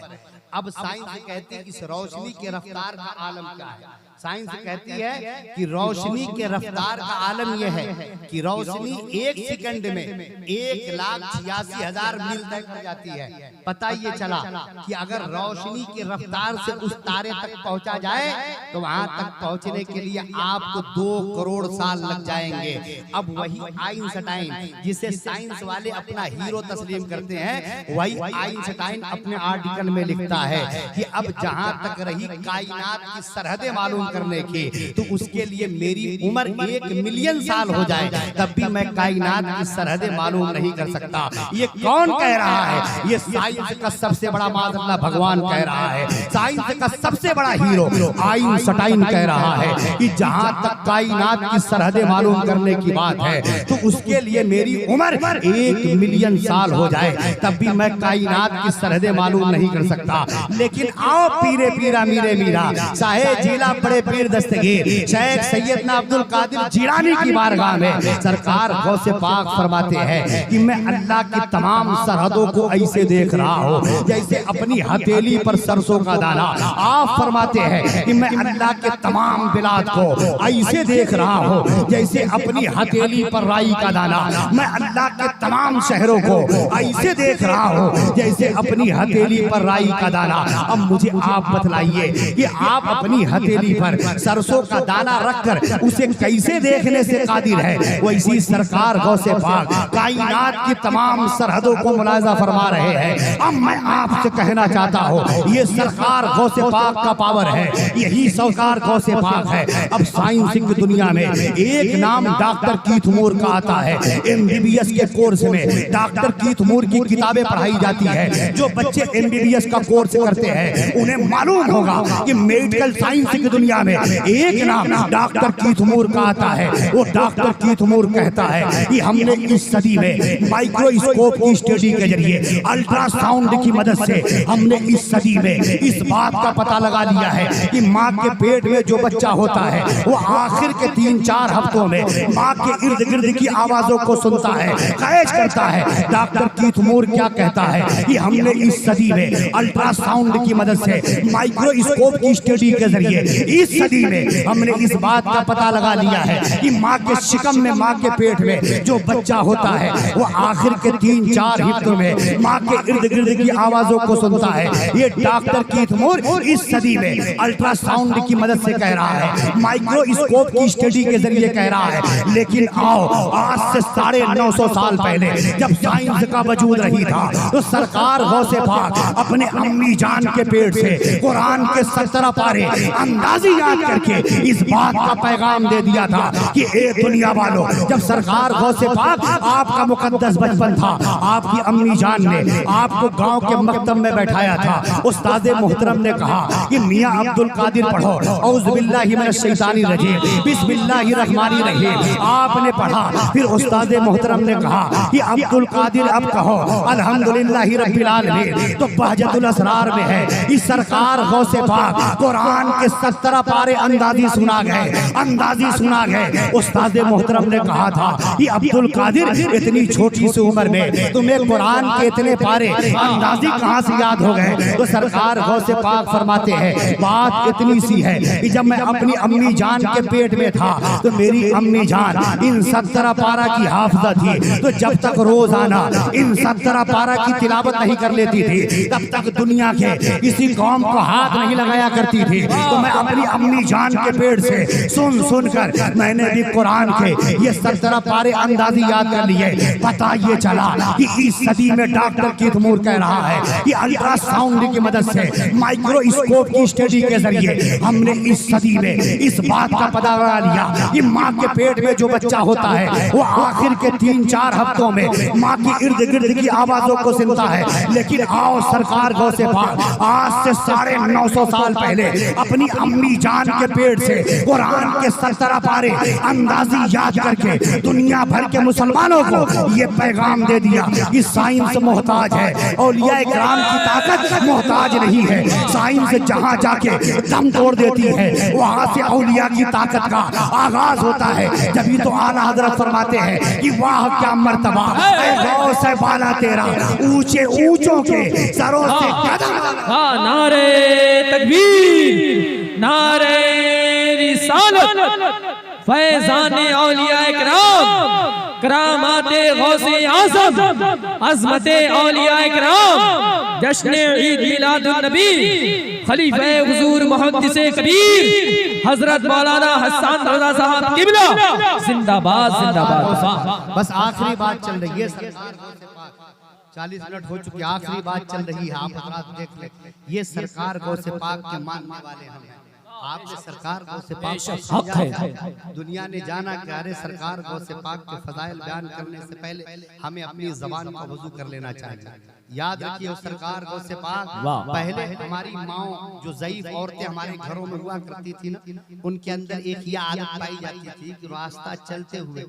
A: अब साइंस कहती है इस रोशनी के रफ्तार का आलम क्या है? साइंस कहती है कि रोशनी के रफ्तार का आलम यह है कि रोशनी 1 सेकंड में 1,86,000 मील तक पहुंच जाती है। पता ये चला कि अगर रोशनी की रफ्तार से उस तारे तक पहुंचा जाए तो वहां तक पहुंचने के लिए आपको 2 करोड़ साल लग जाएंगे। अब वही आइंस्टाइन, जिसे साइंस वाले अपना हीरो तस्लीम करते हैं, वही आइंस्टाइन अपने आर्टिकल में लिखता है कि अब जहां तक रही कायनात की सरहदें मालूम करने की, तो उसके लिए मेरी उम्र 1 मिलियन साल हो जाए तब भी मैं कायनात की सरहदें मालूम नहीं कर सकता। ये कौन कह रहा है? ये साइंस का सबसे बड़ा माज़अल्लाह भगवान कह रहा है। साइंस का सबसे बड़ा हीरो आइंस्टाइन कह रहा है कि जहां तक कायनात की सरहदें मालूम करने की बात है तो उसके लिए मेरी उम्र 1 मिलियन साल हो जाए तब भी मैं कायनात की सरहदें मालूम नहीं कर सकता। लेकिन आओ पीरे पीरा मीरे मीरा साहे जिला बड़े पीर दस्तगीर शेख सैयदना अब्दुल कादिर जिलानी की बारगाह में सरकार गौसे पाक फरमाते हैं कि मैं अल्लाह की तमाम सरहदों को ऐसे देख रहा हूँ जैसे अपनी हथेली पर सरसों का दाना। आप फरमाते हैं कि मैं अल्लाह के तमाम बिलाद को ऐसे देख रहा हूँ जैसे अपनी हथेली पर राई का दाना। मैं अल्लाह के तमाम शहरों को ऐसे देख रहा हूँ जैसे अपनी हथेली पर राई का दाना। अब मुझे आप बतलाइए कि आप अपनी हथेली पर सरसों का दाना रखकर उसे कैसे देखने से कादिर है? वैसी सरकार गौसे पाक कायनात की तमाम सरहदों को मुलाजा फरमा रहे हैं। अब मैं आपसे कहना चाहता हूँ ये सरकार गौसे पाक का पावर है, यही सरकार गौसे पाक है। अब साइंस की दुनिया में एक नाम डॉक्टर कीथ मूर का आता है। MBBS के कोर्स में डॉक्टर कीथ मूर की किताबें पढ़ाई जाती है। जो बच्चे MBBS का कोर्स करते हैं उन्हें मालूम होगा कि मेडिकल साइंस की दुनिया में एक नाम डॉक्टर कीथ मूर का आता है। वो डॉक्टर कीथ मूर कहता है कि हमने इस सदी में माइक्रोस्कोप की स्टडी के जरिए अल्ट्रासाउंड की मदद से हमने इस सदी में इस बात का पता लगा लिया है कि माँ के पेट में जो बच्चा होता है वो आखिर के 3-4 हफ्तों में माँ के इर्द गिर्द की आवाजों को सुनता है, कैच करता है। डॉक्टर कीथ मूर क्या कहता है कि हमने इस सदी में अल्ट्रासाउंड की मदद से माइक्रोस्कोप की स्टडी के जरिए इस सदी में हमने इस बात का पता लगा लिया है कि माँ के शिकम में, माँ के पेट में जो बच्चा होता है वो आखिर के 3-4 हफ्तों में माँ के इर्द गिर्द की आवाजों को सुनता है। ये डॉक्टर कीथ मूर इस सदी में अल्ट्रासाउंड की मदद से कह रहा है, माइक्रोस्कोप की स्टडी के जरिए कह रहा है। लेकिन आओ आज से 950 साल पहले जब साइंस का वजूद रही था तो सरकार गौसे पाक अपने अम्मी जान के पेट से कुरान के 17 पारे अंदाजी याद करके इस बात का पैगाम दे दिया था कि ए दुनिया वालों, जब सरकार गौसे पाक आपका मुकद्दस बचपन था, आपकी अम्मी जान ने आपको गांव के मकतब में बैठाया था। उस्ताद मोहतरम ने कहा कि मियां अब्दुल कादिर पढ़ो, औज़ु बिल्लाहि मिनश शैतानिर रजीम, बिस्मिल्लाहिर रहमानिर रहीम। आपने पढ़ा, फिर उस्ताद मोहतरम ने कहा कि अब्दुल कादिर अब कहो अल्हम्दुलिल्लाहि रब्बिल आलमीन। तो बहजतुल असरार में है कि सरकार गौसे पाक कुरान के 17 पारे अंदाजी सुना गए। उस्ताद मोहतरम ने कहा था कि अब्दुल कादिर इतनी छोटी सी उम्र में तुम्हें कुरान के इतने पारे अंदाजी कहां से याद हो गए? तो सरकार गौसे पाक फरमाते हैं बात इतनी सी है कि जब मैं अपनी अम्मी जान के पेट में था तो मेरी अम्मी जान इन 17 पारा की हाफिजा थी। तो जब तक रोजाना इन 17 पारा की तिलावत नहीं कर लेती थी तब तक दुनिया के किसी कौम को हाथ नहीं लगाया करती थी। तो मैं अपनी अम्मी जान के पेट से सुन कर मैंने भी कुरान के ये 17 पारे अंदाजी याद कर लिए। पता ये चला कि इस सदी में डॉक्टर कीथ मूर कह रहा है कि अल्ट्रासाउंड की मदद से, माइक्रोस्कोप की स्टडी के जरिए हमने इस सदी में इस बात का पता लगा लिया कि माँ के पेट में जो बच्चा होता है वो आखिर के 3-4 हफ्तों में माँ की इर्द गिर्द की आवाजों को सुनता है। लेकिन आओ सरकार गौसे पाक आज से 950 साल पहले अपनी अम्मी
B: जान के पेट से कुरान के 17 पारे अंदाजी याद करके दुनिया भर के मुसलमानों को ये पैगाम दे दिया कि साइंस मोहताज है, औलिया इकराम की ताकत मोहताज नहीं है। साइंस जहाँ जाके दम तोड़ देती है वहाँ से औलिया की ताकत का आगाज होता है। जभी तो आला हजरत फरमाते हैं कि वाह क्या मर्तबा गौस है बाला तेरा, ऊंचे ऊंचों के सरों से कदम।
C: नारे तकबीर, नारे रिसालत, फैज़ाने औलिया इकराम, करामाते गौसे आज़म, अज़मते औलिया इकराम, जश्न ईद मिलादुन नबी, खलीफे हुजूर मुहद्दिसे कबीर हजरत मौलाना हसन रज़ा साहब किबला जिंदाबाद जिंदाबाद।
A: बस आखिरी बात चल रही है, 40 मिनट हो चुके, आखिरी बात चल रही है। आप हजरात देख ले, ये सरकार गौसे पाक के मानने वाले हम हैं। आपने सरकार गौसे पाक को
C: हक है।
A: दुनिया ने जाना कि अरे सरकार गौसे पाक के फजाइल बयान करने से पहले हमें अपनी जबान का वजू कर लेना चाहिए। याद रखिए, उस सरकार गौसे पाक पहले हमारी माओ जो ज़ईफ औरतें हमारे घरों में हुआ करती थी ना, उनके अंदर एक ये आदत पाई जाती थी कि रास्ता चलते हुए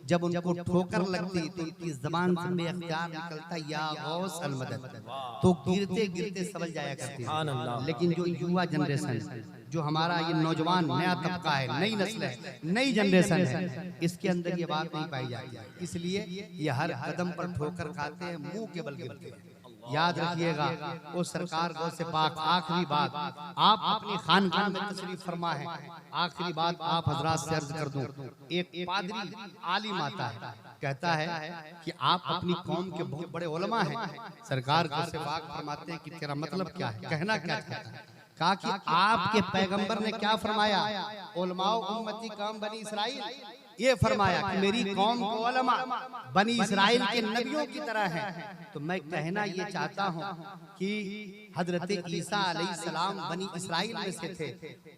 A: जब उनको ठोकर लगती तो उनकी जबान से बेख्तियार निकलता या गौस अल मदद, तो गिरते गिरते समझ जाया करती थी। लेकिन जो युवा जनरेशन, जो हमारा ये नौजवान नया तबका है, नई नस्ल है, नई जनरेशन है, इसके अंदर ये बात नहीं पाई जाती है। इसलिए ये हर कदम पर ठोकर खाते हैं, मुंह के बल गिरते हैं। याद रखिएगा, वो सरकार गौसे पाक, आखिरी बात आप अपनी खानकान में तशरीफ फरमा है। आखिरी बात आप हजरात से अर्ज कर दूं, एक पादरी आलिम आता है, कहता है कि आप अपनी कौम के बहुत बड़े उलमा हैं। सरकार गौसे पाक फरमाते हैं कि तेरा मतलब क्या है, कहना क्या चाहता है? कहा कि आपके पैगंबर ने क्या फरमाया, उलमाओ उम्मती काम बनी इसराइल, ये फरमाया कि मेरी कौम को उलमा बनी इसराइल के नबियों की तरह है। तो मैं कहना ये चाहता हूँ कि हजरत ईसा अलैहिस्सलाम बनी इसराइल में से थे,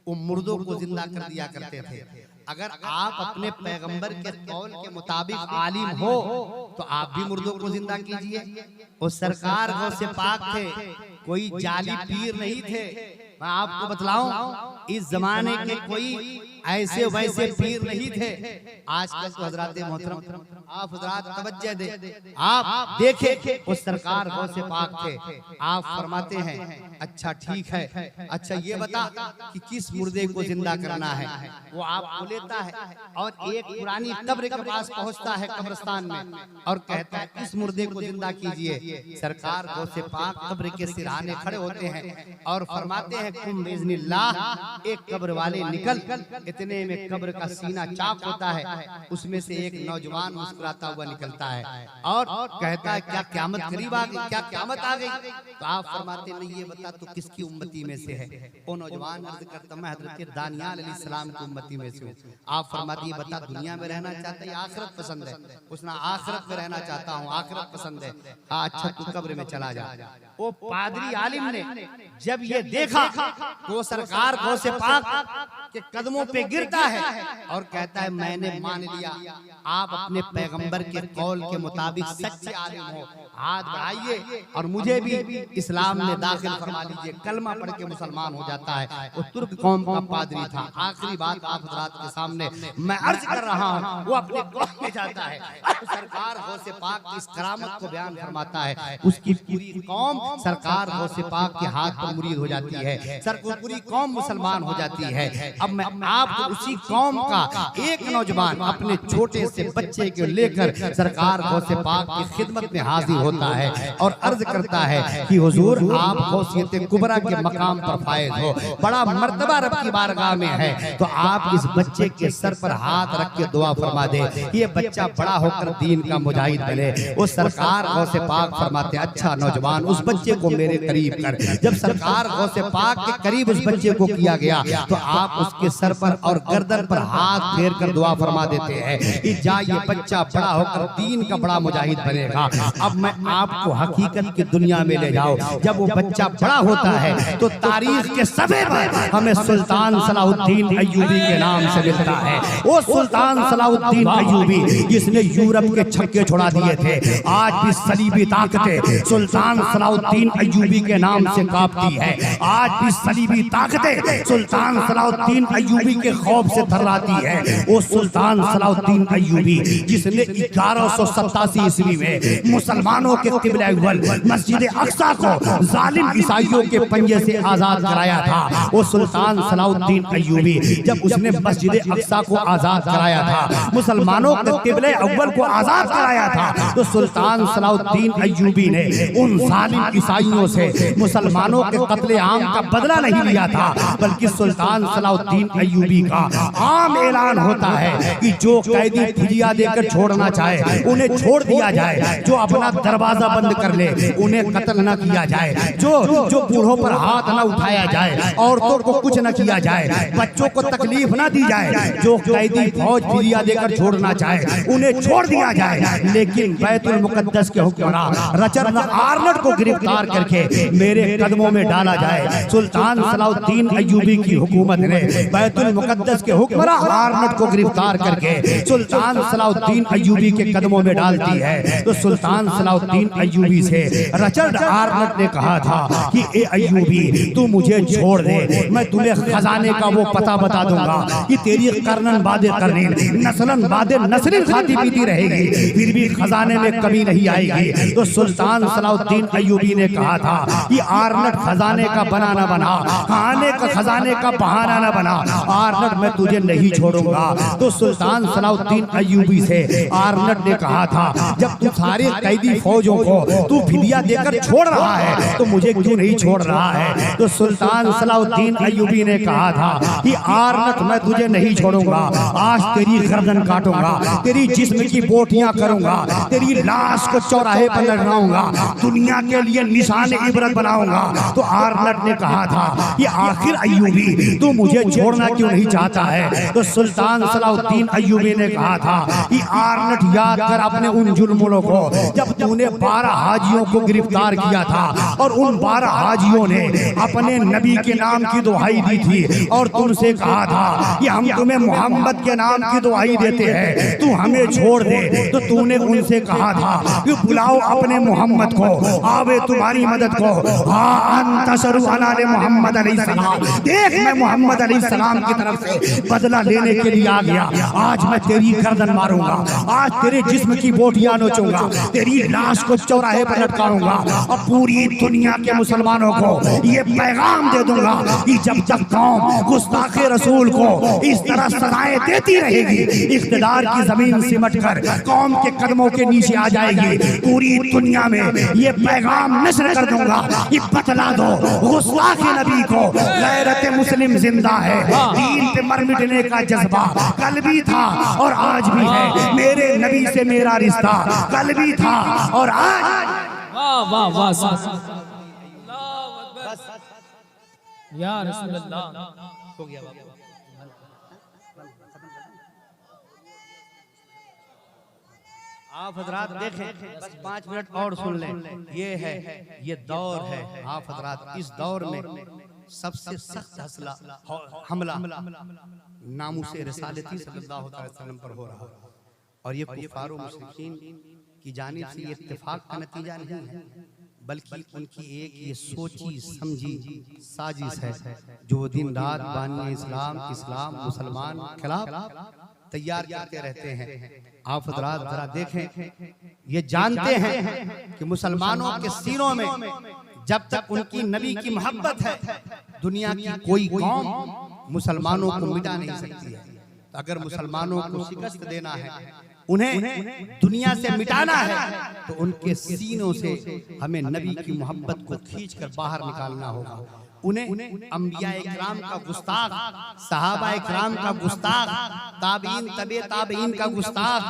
A: वो मुर्दों को जिंदा कर दिया करते थे। अगर आप अपने पैगंबर के कौल के मुताबिक आलिम हो तो आप भी मुर्दों को जिंदा कीजिए। वो सरकार गौसे पाक थे, कोई जाली पीर नहीं थे। मैं आपको बतलाऊं, इस जमाने के कोई ऐसे वैसे पीर नहीं थे। आजकल तो हजरात मोहतरम आप हजरात तवज्जो दे, आप देखे उस सरकार गौसे पाक थे। आप फरमाते हैं अच्छा ठीक है, अच्छा ये बता कि किस मुर्दे को जिंदा करना है। वो आपको लेता है और एक पुरानी कब्र के पास पहुंचता है कब्रिस्तान में और कहता है इस मुर्दे को जिंदा कीजिए। सरकार गौसे पाक कब्र के सिरहाने खड़े होते हैं और फरमाते हैं कुम बिइज़्निल्लाह, एक कब्र वाले निकल। इतने में कब्र का सीना चाक होता है, उसमें से एक नौजवान मुस्कुराता हुआ निकलता है और कहता है क्या क़यामत करीब आ गई, क्या क़यामत आ गई? तो आप फरमाते नहीं ये बता तो किसकी उम्मती में से है? वो नौजवान अर्ज करता मैं हजरत दानियाल अलैहिस्सलाम की उम्मती में से हूँ। आप फरमाती ये बता दुनिया में रहना चाहता है या आखिरत पसंद है? उसने आखिरत में रहना चाहता हूँ, आखिरत पसंद है। अच्छा तू कब्र में चला जा। वो पादरी आलिम ने जब ये देखा तो सरकार गौसे पाक के कदमों पे गिरता है और कहता है मैंने मान लिया आप अपने पैगंबर के कौल के मुताबिक सच्चे आलिम हो, हाथ बढ़ाइए और मुझे भी इस्लाम में दाखिल फरमा लीजिए। कलमा पढ़ के मुसलमान हो जाता है। वो तुर्क कौम का पादरी था। आखिरी बात आप हजरात के सामने मैं अर्ज कर रहा हूँ, वो अपने कौम में जाता है, सरकार गौसे पाक की इस करामत को बयान फरमाता है। उसकी पूरी कौम सरकार गौसे पाक के हाथ पर मुरीद हो जाती है, पूरी कौम मुसलमान हो जाती है। अब मैं आपको उसी कौम का एक नौजवान अपने छोटे से बच्चे को लेकर सरकार गौसे पाक की खिदमत में हाजिर होता है और अर्ज करता है कि हुजूर आप गौसियत कुबरा के मकाम पर फायज हो, बड़ा मर्तबा रब की बारगाह में है, तो आप इस बच्चे के सर पर हाथ रख के दुआ फरमा दे, ये बच्चा बड़ा होकर दीन का मुजाहिद बने। वो सरकार गौसे पाक फरमाते अच्छा नौजवान उस बच्चे को मेरे करीब कर। जब सरकार गौसे पाक के करीब उस बच्चे को किया गया तो आप उसके सर पर और गर्दन पर हाथ फेर कर दुआ फरमा देते हैं कि जा ये बच्चा बड़ा होकर दीन का बड़ा मुजाहिद बनेगा। अब मैं आपको हकीकत की दुनिया में ले जाऊं, जब वो बच्चा बड़ा होता है तो तारीख के सफ़े पर हमें सुल्तान सलाहुद्दीन अय्यूबी के नाम से मिलता है। वो सुल्तान सलाहुद्दीन अय्यूबी जिसने यूरोप के छक्के छुड़ा दिए थे, आज भी सलीबी ताकतें सुल्तान सलाहुद्दीन अय्यूबी के नाम से कांपती है। आज भी सलीबी ताकतें सुल्तान सलाहुद्दीन अय्यूबी के खौफ से थर्राती है। वो सुल्तान सलाहुद्दीन अय्यूबी जिसने 1187 ईस्वी में मुसलमानों के क़िबला अव्वल मस्जिद अक्सा को जालिम ईसाइयों के पंजे से आजाद कराया था। वो सुल्तान सलाहुद्दीन अय्यूबी जब उसने मस्जिद अक्सा को आजाद कराया था, मुसलमानों के क़िबला अव्वल को आजाद कराया था, तो सुल्तान सलाहुद्दीन अय्यूबी ने उन जालिम ईसाइयों से मुसलमानों के कत्ले आम का बदला नहीं लिया था, बल्कि सुल्तान सलाहुद्दीन अय्यूबी का आम ऐलान होता है कि जो कैदी फिदिया देकर छोड़ना चाहे उन्हें छोड़ दिया जाए, जो अपना दरवाजा बंद कर ले उन्हें कत्ल न किया जाए, जो बूढ़ों पर हाथ न उठाया जाए, औरतों को कुछ न किया जाए, बच्चों को तकलीफ न दी जाए, जो कैदी फौज फिदिया देकर छोड़ना चाहे उन्हें छोड़ दिया जाए। लेकिन बैतुल मुकद्दस के हुक्मरान रचर्ड आर्नल्ड को गिरफ्तार करके मेरे कदमों में डाला जाए। सुल्तान सलाहुद्दीन अय्यूबी की हुकूमत ने बैतुल मुकद्दस के हुक्मरान आर्नल्ड को गिरफ्तार करके सुल्तान सलाहुद्दीन अय्यूबी के कदमों में डालती है। तो सुल्तान सलाहुद्दीन अय्यूबी से रचर्ड आर्नल्ड ने कहा था कि ए अय्यूबी तू मुझे छोड़ दे, मैं तुम्हें खजाने का वो पता बता दूंगा कि तेरी कर्नन बादे कर्नीन नस्लन बादे नस्लिन खाती पीती रहेगी, फिर भी खजाने में कमी नहीं आएगी। तो सुल्तान सलाहुद्दीन अय्यूबी ने कहा था कि आर्नल्ड खजाने का बना न बना, खाने का खजाने का बहाना न बना, आर्नल्ड मैं तुझे नहीं छोड़ूंगा। तो सुल्तान सलाहुद्दीन अय्यूबी से आर्नल्ड ने कहा था जब तू सारे कैदी फौजों को तू फिदिया देकर छोड़ रहा है तो मुझे क्यों नहीं छोड़ रहा है। तो सुल्तान सलाहुद्दीन अय्यूबी ने कहा था कि आर्नल्ड मैं तुझे नहीं छोड़ूंगा, आज तेरी गर्दन काटूंगा, तेरी जिस्म की बोटियां करूंगा, तेरी लाश को चौराहे पर लटकाऊंगा, दुनिया के लिए निशान इबरत बनाऊंगा। तो आर्नल्ड ने कहा था कि आखिर अय्यूबी तू मुझे छोड़ना क्यों नहीं चाहता है। तो सुल्तान सलाहुद्दीन अय्यूबी ने कहा था कि आर्नल्ड याद कर अपने उन जुल्मों को जब तूने 12 हाजियों को गिरफ्तार किया था और उन 12 हाजियों ने अपने नबी के नाम की दुहाई दी थी और तुमसे कहा था कि हम तुम्हें मोहम्मद के नाम की दुहाई देते हैं, तू हमें छोड़ दे। तो तूने उनसे कहा था कि बुलाओ अपने मोहम्मद को, आवे तुम्हारी मदद को। मोहम्मद अलैहिस्सलाम, देख मैं मोहम्मद अलैहिस्सलाम की तरफ से बदला लेने के लिए आ गया। आज मैं तेरी गर्दन मारूंगा, आज तेरे जिस्म की बोटियां नोचूंगा, तेरी लाश को चौराहे पर लटकाऊंगा और पूरी दुनिया के मुसलमानों को ये पैगाम दे दूंगा कि जब तक कौम गुस्ताखे रसूल को इस तरह सजाएं देती रहेगी, इख्तिदार की जमीन सिमट कर कौम के कदमों के नीचे आ जाएगी। पूरी दुनिया में ये पैगाम नश्र कर दूंगा कि बतला दो गुस्ताखे नबी को गैरत मुस्लिम जिंदा है, दीन पे मर मिटने का जज्बा कल भी था और आज भी है, मेरे नबी से मेरा रिश्ता कल भी था और आज।
C: वाह वाह वाह, या रसूल अल्लाह।
A: हो गया बाबा। आप हजरात देखें, बस 5 मिनट और सुन लें। ये है, ये दौर है। आप हजरात इस दौर में सबसे सख्त हमला नामुसे रिसालती सल्लल्लाहु अलैहि वसल्लम पर हो रहा है और ये कुफार व मुशरिकीन की जानिब से इत्तेफाक का नतीजा नहीं है, बल्कि उनकी एक ये सोची समझी साजिश है जो दिन रात बानी इस्लाम मुसलमान खिलाफ तैयार करते रहते हैं। आप हज़रात जरा देखें, ये जानते हैं कि मुसलमानों के सीनों में जब तक उनकी नबी की मोहब्बत है, दुनिया की कोई कौम मुसलमानों को मिटा नहीं सकती है। तो अगर मुसलमानों को शिकस्त देना है, उन्हें दुनिया से मिटाना है, तो उनके सीनों से हमें नबी की मोहब्बत को खींचकर बाहर निकालना होगा। उन्हें अंबिया इकराम का गुस्ताख, सहाबा इकराम का गुस्ताख, ताबीन तबे ताबीन का गुस्ताख,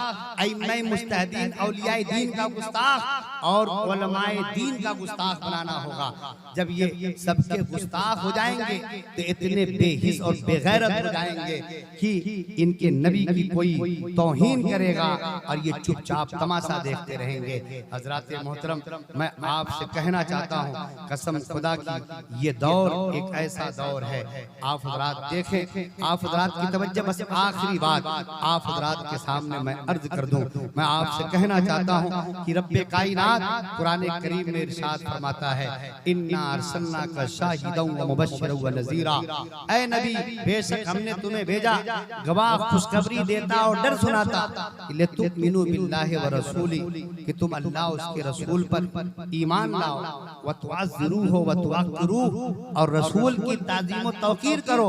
A: अइम्मा मुज्तहिदीन औलिया दीन का गुस्ताख, और उलमाए दीन का गुस्ताख बनाना होगा। जब ये सबके गुस्ताख हो जाएंगे तो इतने बेहिस और बेगैरत हो जाएंगे कि इनके नबी की कोई तौहीन करेगा और ये चुपचाप तमाशा देखते रहेंगे। हजरात मोहतरम, मैं आपसे कहना चाहता हूँ कसम खुदा की, ये दौर एक ऐसा दौर है। आप हजरात देखें, आप हजरात की तवज्जो, बस आखिरी बात आप हजरात के सामने मैं अर्ज कर दूं। मैं आपसे कहना चाहता हूँ कि रब्बे कायनात कुरान करीम में इरशाद फरमाता है, इन्ना अरसलनाका शाहिदन व मुबश्शिरन व नज़ीरा। ऐ नबी, बेशक हमने तुम्हें भेजा गवाह, खुशखबरी देता और डर सुनाता, लितुमिनु बिल्लाहि व रसूली, कि तुम अल्लाह उसके रसूल पर ईमान लाओ, व तुअज़्ज़िरूहु व तुअक्किरूहु, और रसूल की ताज़ीम व तौक़ीर करो,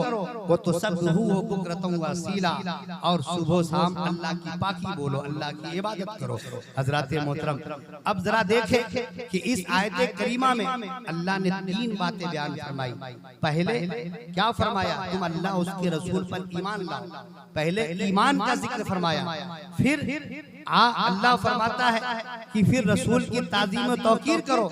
A: व तुसब्बिहूहु बुक्रतन व असीला, और सुबह शाम अल्लाह की पाकी बोलो, अल्लाह की इबादत करो। हज़रात मोहतरम, अब जरा देखें कि इस आयत करीमा में अल्लाह ने 3 बातें बयान फरमाई। पहले क्या फरमाया? तुम अल्लाह उसके रसूल पर ईमान लाओ। पहले ईमान का जिक्र फरमाया, फिर अल्लाह फरमाता है कि फिर रसूल की ताज़ीम और तौक़ीर करो,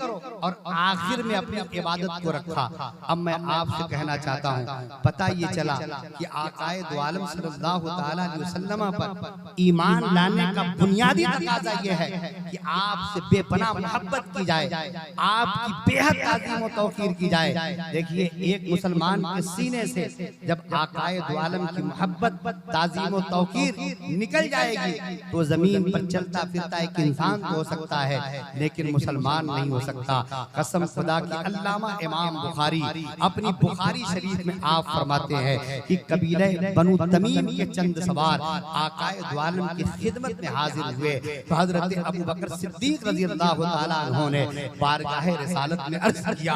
A: और आखिर में अपनी इबादत को रखा। अब मैं आपसे कहना चाहता हूँ, पता ये चला कि आकाए दो आलम सल्लल्लाहु तआला अलैहि वसल्लम पर ईमान लाने का बुनियादी तकाज़ा ये है कि आपसे बेपनाह मोहब्बत की जाए, आपकी बेहद ताज़ीम और तौक़ीर की जाए। देखिए, एक मुसलमान के सीने से जब आकाए दो आलम की मोहब्बत, ताज़ीम और तौक़ीर निकल जाएगी तो ज़मीन पर चलता फिरता एक इंसान तो हो सकता है, लेकिन मुसलमान नहीं हो सकता। कसम खुदा की, अल्लामा इमाम बुखारी अपनी बुखारी शरीफ में आप फरमाते हैं कि कबीले बनु तमीम के चंद सवार आकाए दो आलम की खिदमत में हाजिर हुए तो हजरत अबू बकर सिद्दीक रज़ी अल्लाह तआला अन्हु ने बारगाह रिसालत में अर्ज किया,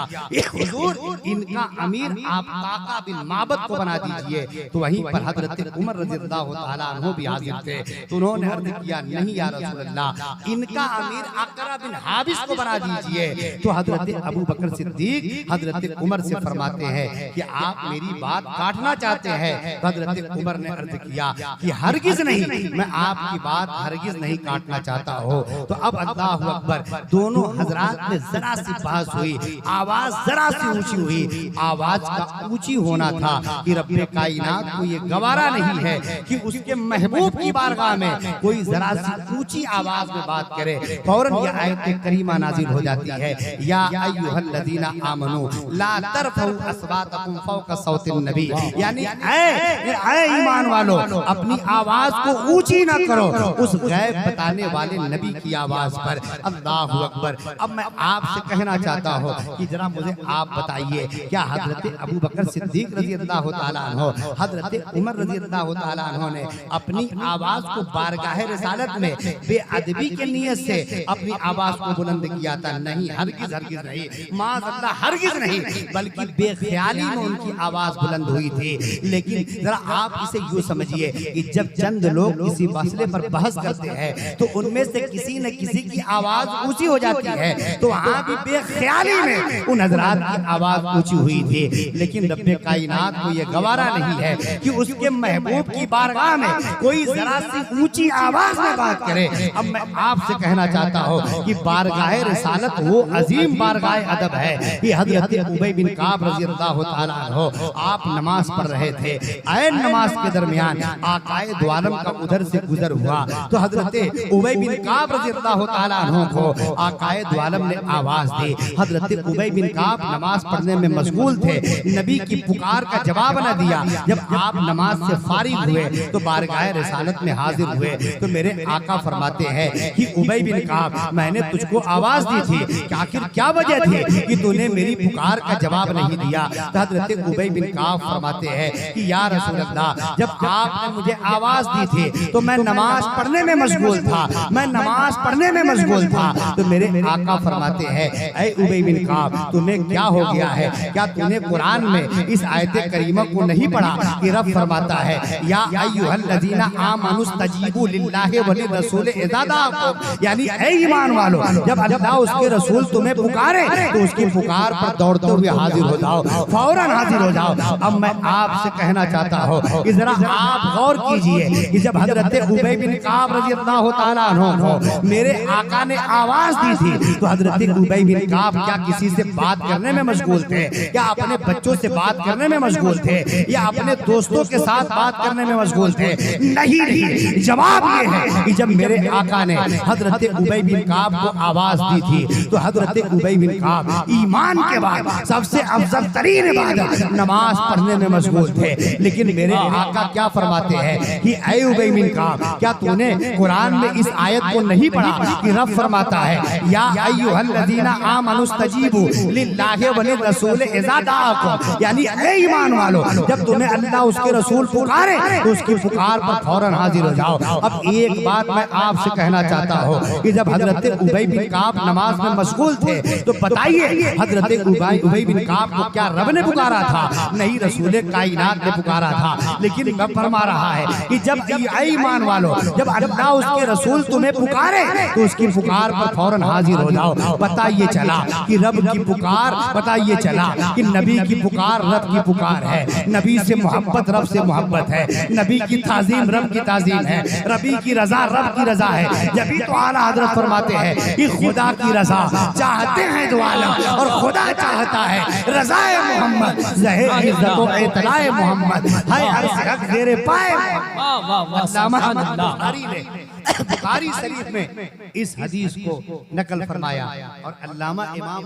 A: हुजूर, इनका अमीर आप काका बिन माबद को बना दीजिए। तो वहीं पर हजरत उमर रज़ी अल्लाह तआला अन्हु भी हाजिर थे। तो उन्होंने अर्ज किया, नहीं या रसूल अल्लाह, इनका अमीर अकरा बिन हाबिस को बना दीजिए। तो हजरत अबू बकर सिद्दीक हजरत उमर से फरमाते हैं कि आप मेरी बात काटना चाहते हैं। हजरत उमर ने अर्ज किया कि हरगिज नहीं, मैं आपकी बात हरगिज नहीं काटना चाहता हो। तो अब अल्लाहु अकबर, दोनों हजरात में जरा सी बहस हुई, आवाज जरा सी ऊंची हुई। आवाज का ऊंची होना था कि रब्बे कायनात को ये गवारा नहीं है कि उसके महबूब की बारगाह में कोई जरा सी ऊंची आवाज में बात करे। फौरन ये आयत करीमा नाजिल हो जाती है, या अय्युहल्लज़ीना आमनू ला तरफऊ अस्वातकुम फौका सौतिन नबी, यानी ऐ ईमान वालो, अपनी आवाज को ऊंची ना करो उस गैब बताने वाले नबी की आवाज पर। अल्लाहु अकबर। अब मैं आपसे कहना चाहता हूँ कि जरा मुझे आप बताइए, क्या हजरत अबू बकर सिद्दीक रज़ी अल्लाह तआला अन्हु, हजरत उमर रज़ी अल्लाह तआला अन्हु ने अपनी आवाज को बारगाह रिसालत में बेअदबी के नियत से अपनी आवाज को बुलंद किया था? नहीं, हरगिज हरगिज नहीं, माज़अल्लाह हरगिज नहीं, बल्कि बेख्याली में उनकी आवाज बुलंद हुई थी। लेकिन जरा आप इसे यूं समझिए कि जब चंद लोग किसी मसले पर बहस करते हैं तो उनमें से किसी न किसी की आवाज ऊंची हो जाती है, तो वहां भी बेख्याली में उन हजरात की आवाज ऊंची हुई थी। लेकिन रब्बे कायनात को यह गवारा नहीं है कि उसके महबूब की बारगाह में कोई जरा सी ऊंची आवाज में बात करे। अब मैं आपसे कहना चाहता हूँ कि बारगाह रिसालत वो अजीम बारगाह अदब है कि हजरत उबय बिन काब रज़ी अल्लाह तआला अन्हु आप नमाज पढ़ रहे थे। ऐन नमाज के दरमियान आकाए दो आलम का उधर से गुजर हुआ तो हजरत उबय बिन काब रज़ी अल्लाह तआला अन्हु को आकाए दो आलम ने आवाज दी। हजरत उबय बिन काब नमाज पढ़ने में मशगूल थे, नबी की पुकार का जवाब न दिया। जब आप नमाज से फारिग हुए तो बारगाह रिसालत में हाजिर हुए तो मेरे आका फरमाते हैं कि उबय बिन काब, मैंने तुझको आवाज दी थी, आखिर क्या वजह थी कि तूने मेरी पुकार का जवाब नहीं दिया? तो हजरत उबय बिन काब फरमाते हैं कि या रसूल अल्लाह, जब आपने मुझे आवाज दी थी तो मैं नमाज पढ़ने में मशगूल था, मैं नमाज पढ़ने में मशगूल था। तो मेरे आका फरमाते हैं, ऐ उबय बिन काब, तुम्हें क्या हो गया है? क्या तूने कुरान में इस आयत करीमा को नहीं पढ़ा कि रब फरमाता है, या अय्युहल्लज़ीना आमनुस्तजीबू लिल्लाहि व
B: वली रसूल इज़ादाकुम, यानी ऐ ईमान वालो, जब अल्लाह उसके रसूल तुम्हें पुकारे तो उसकी पुकार पर दौड़ते हुए हाजिर हो जाओ, फौरन हाजिर हो जाओ। अब मैं आपसे कहना चाहता हूँ कि जरा आप गौर कीजिए कि जब हजरत उबय बिन काब रज़ियल्लाहु ताला अन्हु को मेरे आका ने आवाज दी थी तो हजरत उबय बिन काब क्या किसी से बात करने में मशगूल थे, या अपने बच्चों से बात करने में मशगूल थे, या अपने दोस्तों के साथ बात करने में मशगूल थे? नहीं। जवाब ये है कि जब मेरे आका ने हजरत उबय बिन काब को आवाज दी थी तो हजरत उबय बिन काब ईमान के बाद सबसे अफजल तरीन इबादत नमाज पढ़ने में मशगूल थे। लेकिन मेरे आका क्या फरमाते हैं कि ऐ उबय बिन काब, क्या तूने कुरान में इस आयत को नहीं पढ़ा कि रब फरमाता है या अय्युहल्लज़ीना आमनुस्तजीबू लिल्लाहि व लिर्रसूल इज़ा दाअकुम, यानी ऐ ईमान वालो, जब तुम्हें अल्लाह उसके रसूल पुकारे तो उसकी पुकार पर फौरन हाजिर हो जाओ। अब एक बात मैं आपसे कहना चाहता हूँ कि जब हजरत उबय बिन काब नमाज में मशगूल थे तो बताइए हजरत उबय बिन काब को क्या रब ने पुकारा था? नहीं, रसूल कायनात ने पुकारा था। लेकिन रब फरमा रहा है कि जब ऐ ईमान वालो, जब अल्लाह उसके रसूल तुम्हें पुकारे तो उसकी पुकार पर फौरन हाजिर हो जाओ। पता ये चला कि रब की पुकार, पता ये चला कि नबी की पुकार रब की पुकार है, नबी से मोहब्बत रब से मोहब्बत है, नबी की ताजीम रब की ताजीम है, रबी की रजा रब की रजा है। जब तो आला हजरत फरमाते हैं कि खुदा की रजा चाहते हैं दो आलम, और खुदा चाहता है रजाए मोहम्मद, ज़हे इज्जत व इतलाए मोहम्मद, है अर्ज़ हक तेरे पाए। बुखारी शरीफ में इस हदीस को नकल फरमाया। और अल्लामा इमाम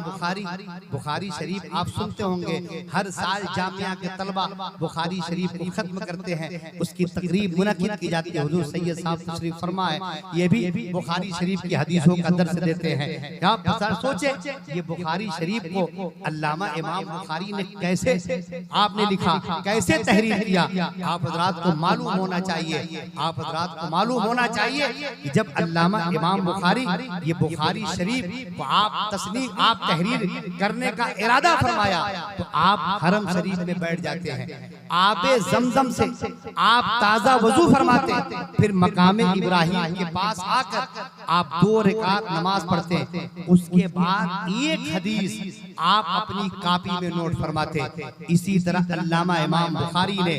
B: बुखारी शरीफ आप सुनते होंगे, हर साल जामिया के तलबा बुखारी शरीफ को खत्म करते हैं, उसकी तकरीब मुनक्किद की जाती है। हुजूर सैयद साहब तशरीफ फरमाए, ये भी बुखारी शरीफ की हदीसों का दर्स देते हैं। आप सोचे ये बुखारी शरीफ को अल्लामा इमाम बुखारी ने कैसे आपने लिखा, कैसे तहरीर किया? आप हजरात को मालूम होना चाहिए, आप हजरात को मालूम होना चाहिए कि जब अल्लामा इमाम बुखारी ये बुखारी शरीफ को आप तहरीर करने का इरादा फरमाया तो आप हरम शरीफ में बैठ जाते हैं, आबे जमजम से आप ताजा वजू फरमाते, फिर मकामे इब्राहिम के पास आकर आप 2 रकात नमाज पढ़ते, उसके बाद एक हदीस आप अपनी कॉपी में नोट फरमाते। इसी तरह अल्लामा इमाम बुखारी ने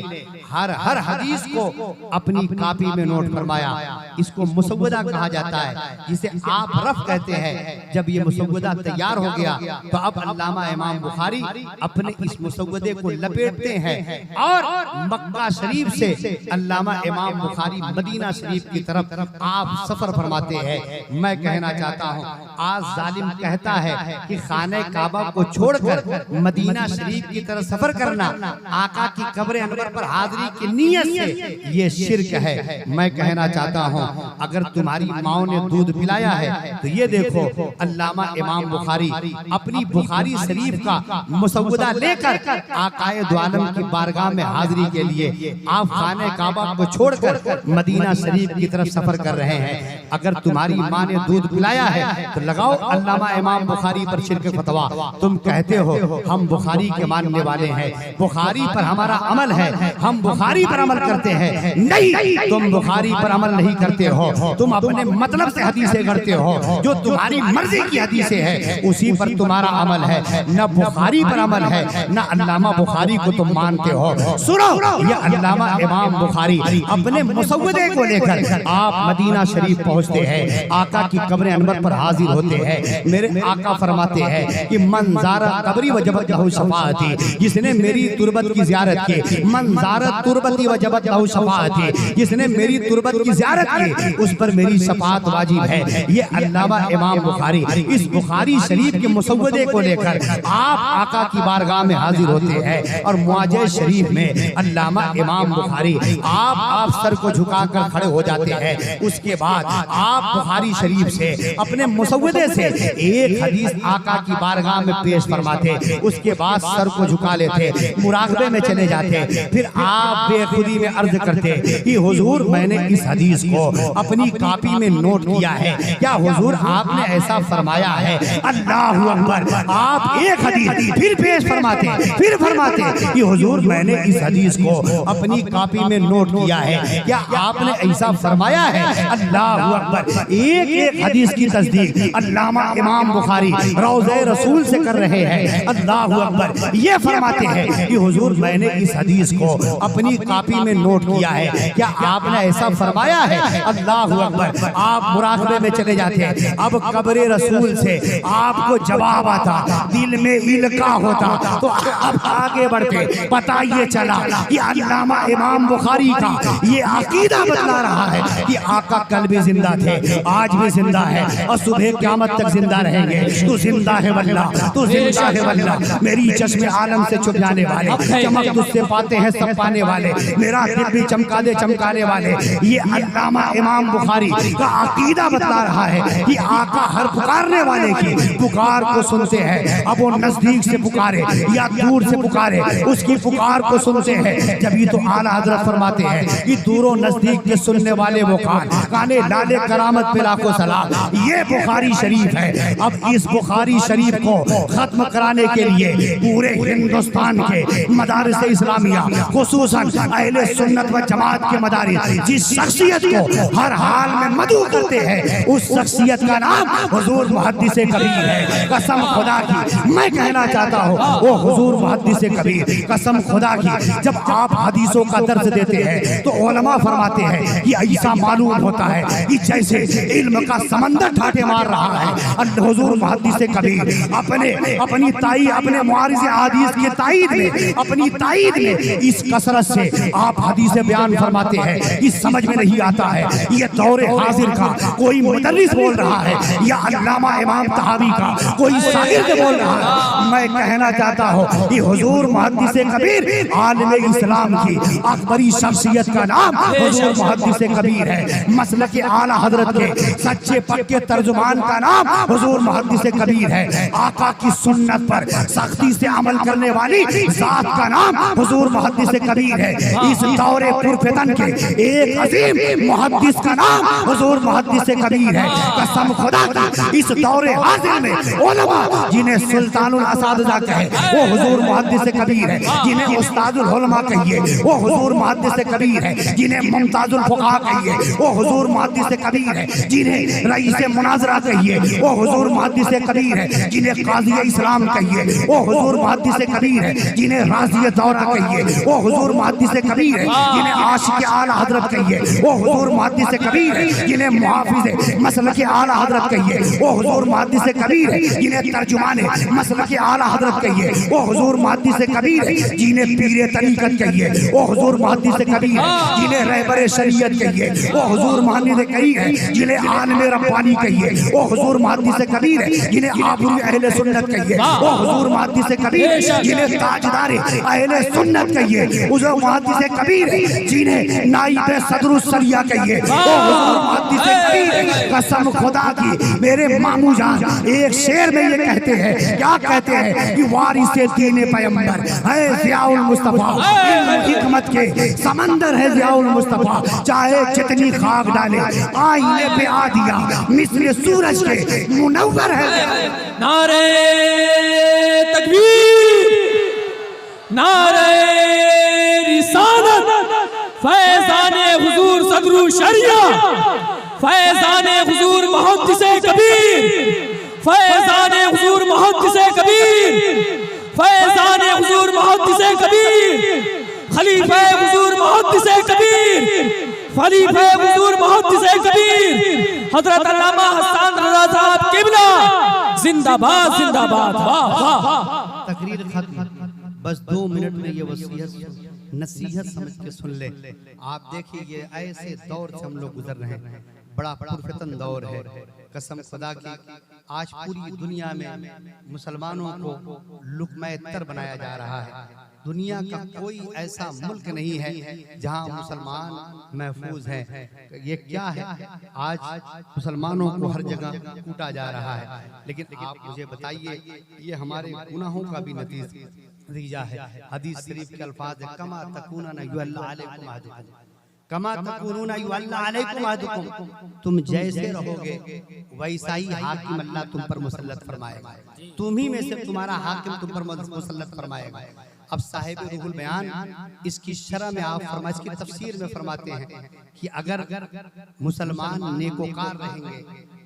B: हर हदीस को अपनी कॉपी में नोट फरमाया। इसको मुसव्वदा कहा जाता है, जिसे आप रफ कहते हैं। जब ये मुसव्वदा तैयार हो गया तो अब अल्लामा इमाम बुखारी अपने इस मुसव्वदे को लपेटते हैं और मक्का शरीफ से अल्लामा इमाम बुखारी मदीना शरीफ की तरफ आप सफर फरमाते हैं। मैं कहना चाहता हूँ, आज जालिम कहता है कि खाने काबा को छोड़कर मदीना शरीफ की तरफ सफर करना आका की कब्र अनवर पर हाजिरी की नीयत से ये शिर्क है। मैं कहना चाहता हूँ, अगर तुम्हारी माँ ने दूध पिलाया है तो ये देखो अल्लामा इमाम बुखारी अपनी बुखारी शरीफ का मुसव्वदा लेकर आकाए दो आलम की बारगाह में हाजिरी के लिए आप खाने काबा को छोड़कर मदीना शरीफ की तरफ सफर कर रहे हैं। अगर तुम्हारी माँ ने दूध पिलाया है तो लगाओ अल्लामा इमाम बुखारी पर शिर्क फतवा। तुम कहते हो हम बुखारी के मानने वाले हैं, बुखारी पर हमारा अमल है, हम बुखारी पर अमल करते हैं। नहीं, तुम बुखारी पर अमल नहीं करते हो, तुम अपने मतलब से हदीसें करते हो, जो तुम्हारी मर्जी की हदीसें हैं उसी पर तुम्हारा अमल है। न बुखारी पर अमल है, न अल्लामा बुखारी को तुम मानते हो। सुनो, ये अल्लामा इमाम बुखारी अपने मुसव्वदे को लेकर आप मदीना शरीफ पहुंचते हैं, आका की कब्र अनवर पर हाजिर होते हैं। मेरे आका फरमाते हैं कि मंजारा कब्री वजबत लहू शफाअती, जिसने मेरी तुरबत की ज़ियारत की, मंजारा तुरबती वजबत लहू शफाअती, जिसने मेरी तुरबत की ज़ियारत की उस पर मेरी शफाअत वाजिब है। ये अल्लामा इमाम बुखारी इस बुखारी शरीफ के मुसव्वदे को लेकर आप आका की बारगाह में हाजिर होते हैं और मुआजे शरीफ में अल्लामा इमाम बुखारी आप सर को झुकाकर खड़े हो जाते हैं। उसके बाद आप बुखारी शरीफ से अपने मुसव्वदे से एक हदीस आका की बारगाह में पेश फरमाते, उसके बाद सर को झुका लेते, मुराकबे में चले जाते। फिर आप बेखुदी में अर्ज करते कि हुजूर मैंने इस हदीस को अपनी कॉपी में नोट किया है, क्या हुजूर आपने ऐसा फरमाया है? अल्लाहु अकबर। आप एक हदीस फिर पेश फरमाते, फिर फरमाते कि हुजूर मैंने मैंने इस हदीस को अपनी कॉपी में नोट किया है, क्या आपने ऐसा फरमाया है? अल्लाह अकबर। एक एक हदीस की तस्दीक अल्लामा इमाम बुखारी रौज़े रसूल से कर रहे हैं। अल्लाह अकबर। ये फरमाते हैं कि हुजूर मैंने इस हदीस को अपनी कॉपी में नोट किया है, क्या आपने ऐसा फरमाया है? अल्लाह अकबर। आप मुराकबे में चले जाते हैं। अब कब्र रसूल से आपको जवाब आता, दिल में इल्का होता, तो अब आगे बढ़ते पता ये चला कि अल्लामा इमाम बुखारी का ये अकीदा बतला रहा है कि आका कल भी जिंदा थे, आज भी जिंदा है और सुबह क़यामत तक जिंदा रहेंगे। तू जिंदा है वल्लाह, तू जिंदा है वल्लाह। मेरी चश्मे आलम से छुप जाने वाले, चमक तुझसे पाते हैं सब पाने वाले, मेरा दिल भी चमका दे चमकाने वाले। ये अल्लामा इमाम बुखारी का अकीदा बतला रहा है कि आका हर पुकारने वाले की पुकार को सुनते हैं। अब वो नजदीक से पुकारे या दूर से पुकारे, उसकी पुकार को सुनते हैं। जब ये तो आला हजरत फरमाते हैं कि दूरों नजदीक के सुनने वाले वो काने लाले करामत पे लाखों सलाम। ये बुखारी शरीफ है। अब इस बुखारी शरीफ को खत्म कराने के लिए पूरे हिंदुस्तान के मदारिस इस्लामिया खुसूसन अहले सुन्नत व जमात के मदारिस जिस शख्सियत को हर हाल में मदू करते हैं, उस शख्सियत का नाम हुजूर मुहद्दिस कबीर है। कसम खुदा की मैं कहना चाहता हूँ, वो हुजूर मुहद्दिस कबीर, कसम खुदा की जब आप हदीसों का दर्स देते हैं तो उलमा फरमाते हैं कि ऐसा मालूम होता है कि जैसे इल्म का समंदर ठाटे मार रहा है। हुजूर मुहद्दिस कबीर अपनी ताईद, अपने मुआरिज़ हदीस के ताईद में, अपनी ताईद में इस कसरत से आप हदीस बयान फरमाते हैं कि समझ में नहीं आता है ये दौरे हाजिर का कोई मुदर्रिस बोल रहा है या अल्लामा इमाम तहावी का कोई शागिर्द बोल रहा है। मैं कहना चाहता हूँ कि हुजूर मुहद्दिस कबीर आलमे इस्लाम की अकबरी शख्सियत का नाम हुजूर मुहद्दिस कबीर है। मसलक के आला हजरत के सच्चे पक्के तर्जुमान का नाम हुजूर मुहद्दिस कबीर है। आका की सुन्नत पर सख्ती से अमल करने वाली जात का नाम हुजूर मुहद्दिस कबीर है। इस दौरे पुरफितन के एक अजीम मुहद्दिस का नाम हुजूर मुहद्दिस कबीर है। कसम खुदा की इस दौरे हाजिर में उलमा जिन्हें सुल्तानुल असातिज़ा कहे वो हुजूर मुहद्दिस कबीर है, जिन्हें उस्तादुल उलमा कहिए वो हुजूर मुहद्दिस कबीर है, जिन्हें मुमताजुल फुक़हा कहिए वो हुजूर मुहद्दिस कबीर है, जिन्हें रईस मुनाज़रा कहिए वो हुजूर मुहद्दिस कबीर है, जिन्हें काज़ी इस्लाम कहिए वो हुजूर मुहद्दिस कबीर है, जिन्हें राज़ी दौरा कहिए वो हुजूर मुहद्दिस कबीर है, जिन्हें आशिक़ आला हज़रत कहिए वो हुजूर मुहद्दिस कबीर है, जिन्हें मुहाफ़िज़ मसलक आला हज़रत कहिए वो हुजूर मुहद्दिस कबीर है, जिन्हें तर्जुमान मसलक आला हज़रत कहिए वो हुजूर मुहद्दिस कबीर है, जिन्हें पीर तरीक़त कहिए वो हुजूर मुहद्दिस कबीर है, जिन्हें रहबर शरीयत कहिए वो हुजूर मुहद्दिस कबीर है, जिन्हें आलिम रब्बानी कहिए वो हुजूर मुहद्दिस कबीर है, जिन्हें आबरू अहले सुन्नत कहिए वो हुजूर मुहद्दिस कबीर है, जिन्हें ताजदार अहले सुन्नत कहिए हुजूर मुहद्दिस कबीर है, जिन्हें नाइब सदरुस सरिया कहिए वो हुजूर मुहद्दिस कबीर है। कसम खुदा की मेरे मामू जान एक शेर में ये कहते हैं, क्या कहते हैं कि वारिसे दीन पैगंबर है ज़ियाउल मुस्तफा, हिकमत के समंदर है ज़ियाउल मुस्तफा, चाहे जितनी खाक डाले आईने पे आ दिया मिस्र सूरज के मुनव्वर है।
C: नारे तकबीर, नारे रिसालत, फैज़ाने हुजूर सदरुल शरिया, फैज़ाने हुजूर मुहद्दिस कबीर, फैज़ाने हुजूर मुहद्दिस कबीर, फैज़ाने हुजूर मुहद्दिस कबीर, खलीफा हुजूर मुहद्दिस कबीर, खलीफा हुजूर मुहद्दिस कबीर, हज़रत अल्लामा हसन रज़ा साहब किबला जिंदाबाद जिंदाबाद। वाह वाह।
A: तकरीर खत्म, बस 2 मिनट में ये वसीयत नसीहत समझ के सुन ले। आप देखिए ये ऐसे दौर से हम लोग गुजर रहे हैं, बड़ा पुरफितन दौर है। कसम खुदा की आज पूरी दुनिया में मुसलमानों को लुक़मा-ए-तर बनाया जा रहा है। दुनिया का कोई ऐसा मुल्क नहीं है जहां मुसलमान महफूज हैं। ये क्या है? आज मुसलमानों को हर जगह कूटा जा रहा है। लेकिन आप मुझे बताइए, ये हमारे गुनाहों का भी नतीजा है। हदीस शरीफ के अल्फाज है, कमा तकूना युअल्ला अलैकुम अहदुकुम, कमा तकूना युअल्ला अलैकुम अहदुकुम, तुम जैसे रहोगे वैसा ही हाकिम अल्लाह तुम पर मुसल्लत फरमाएगा। तुम ही में से तुम्हारा हाकिम तुम पर मुसल्लत फरमाएगा। अब साहिब रूहुल बयान इसकी शरह में आप फरमाइश की तफसीर में फरमाते हैं कि अगर मुसलमान नेकोकार रहेंगे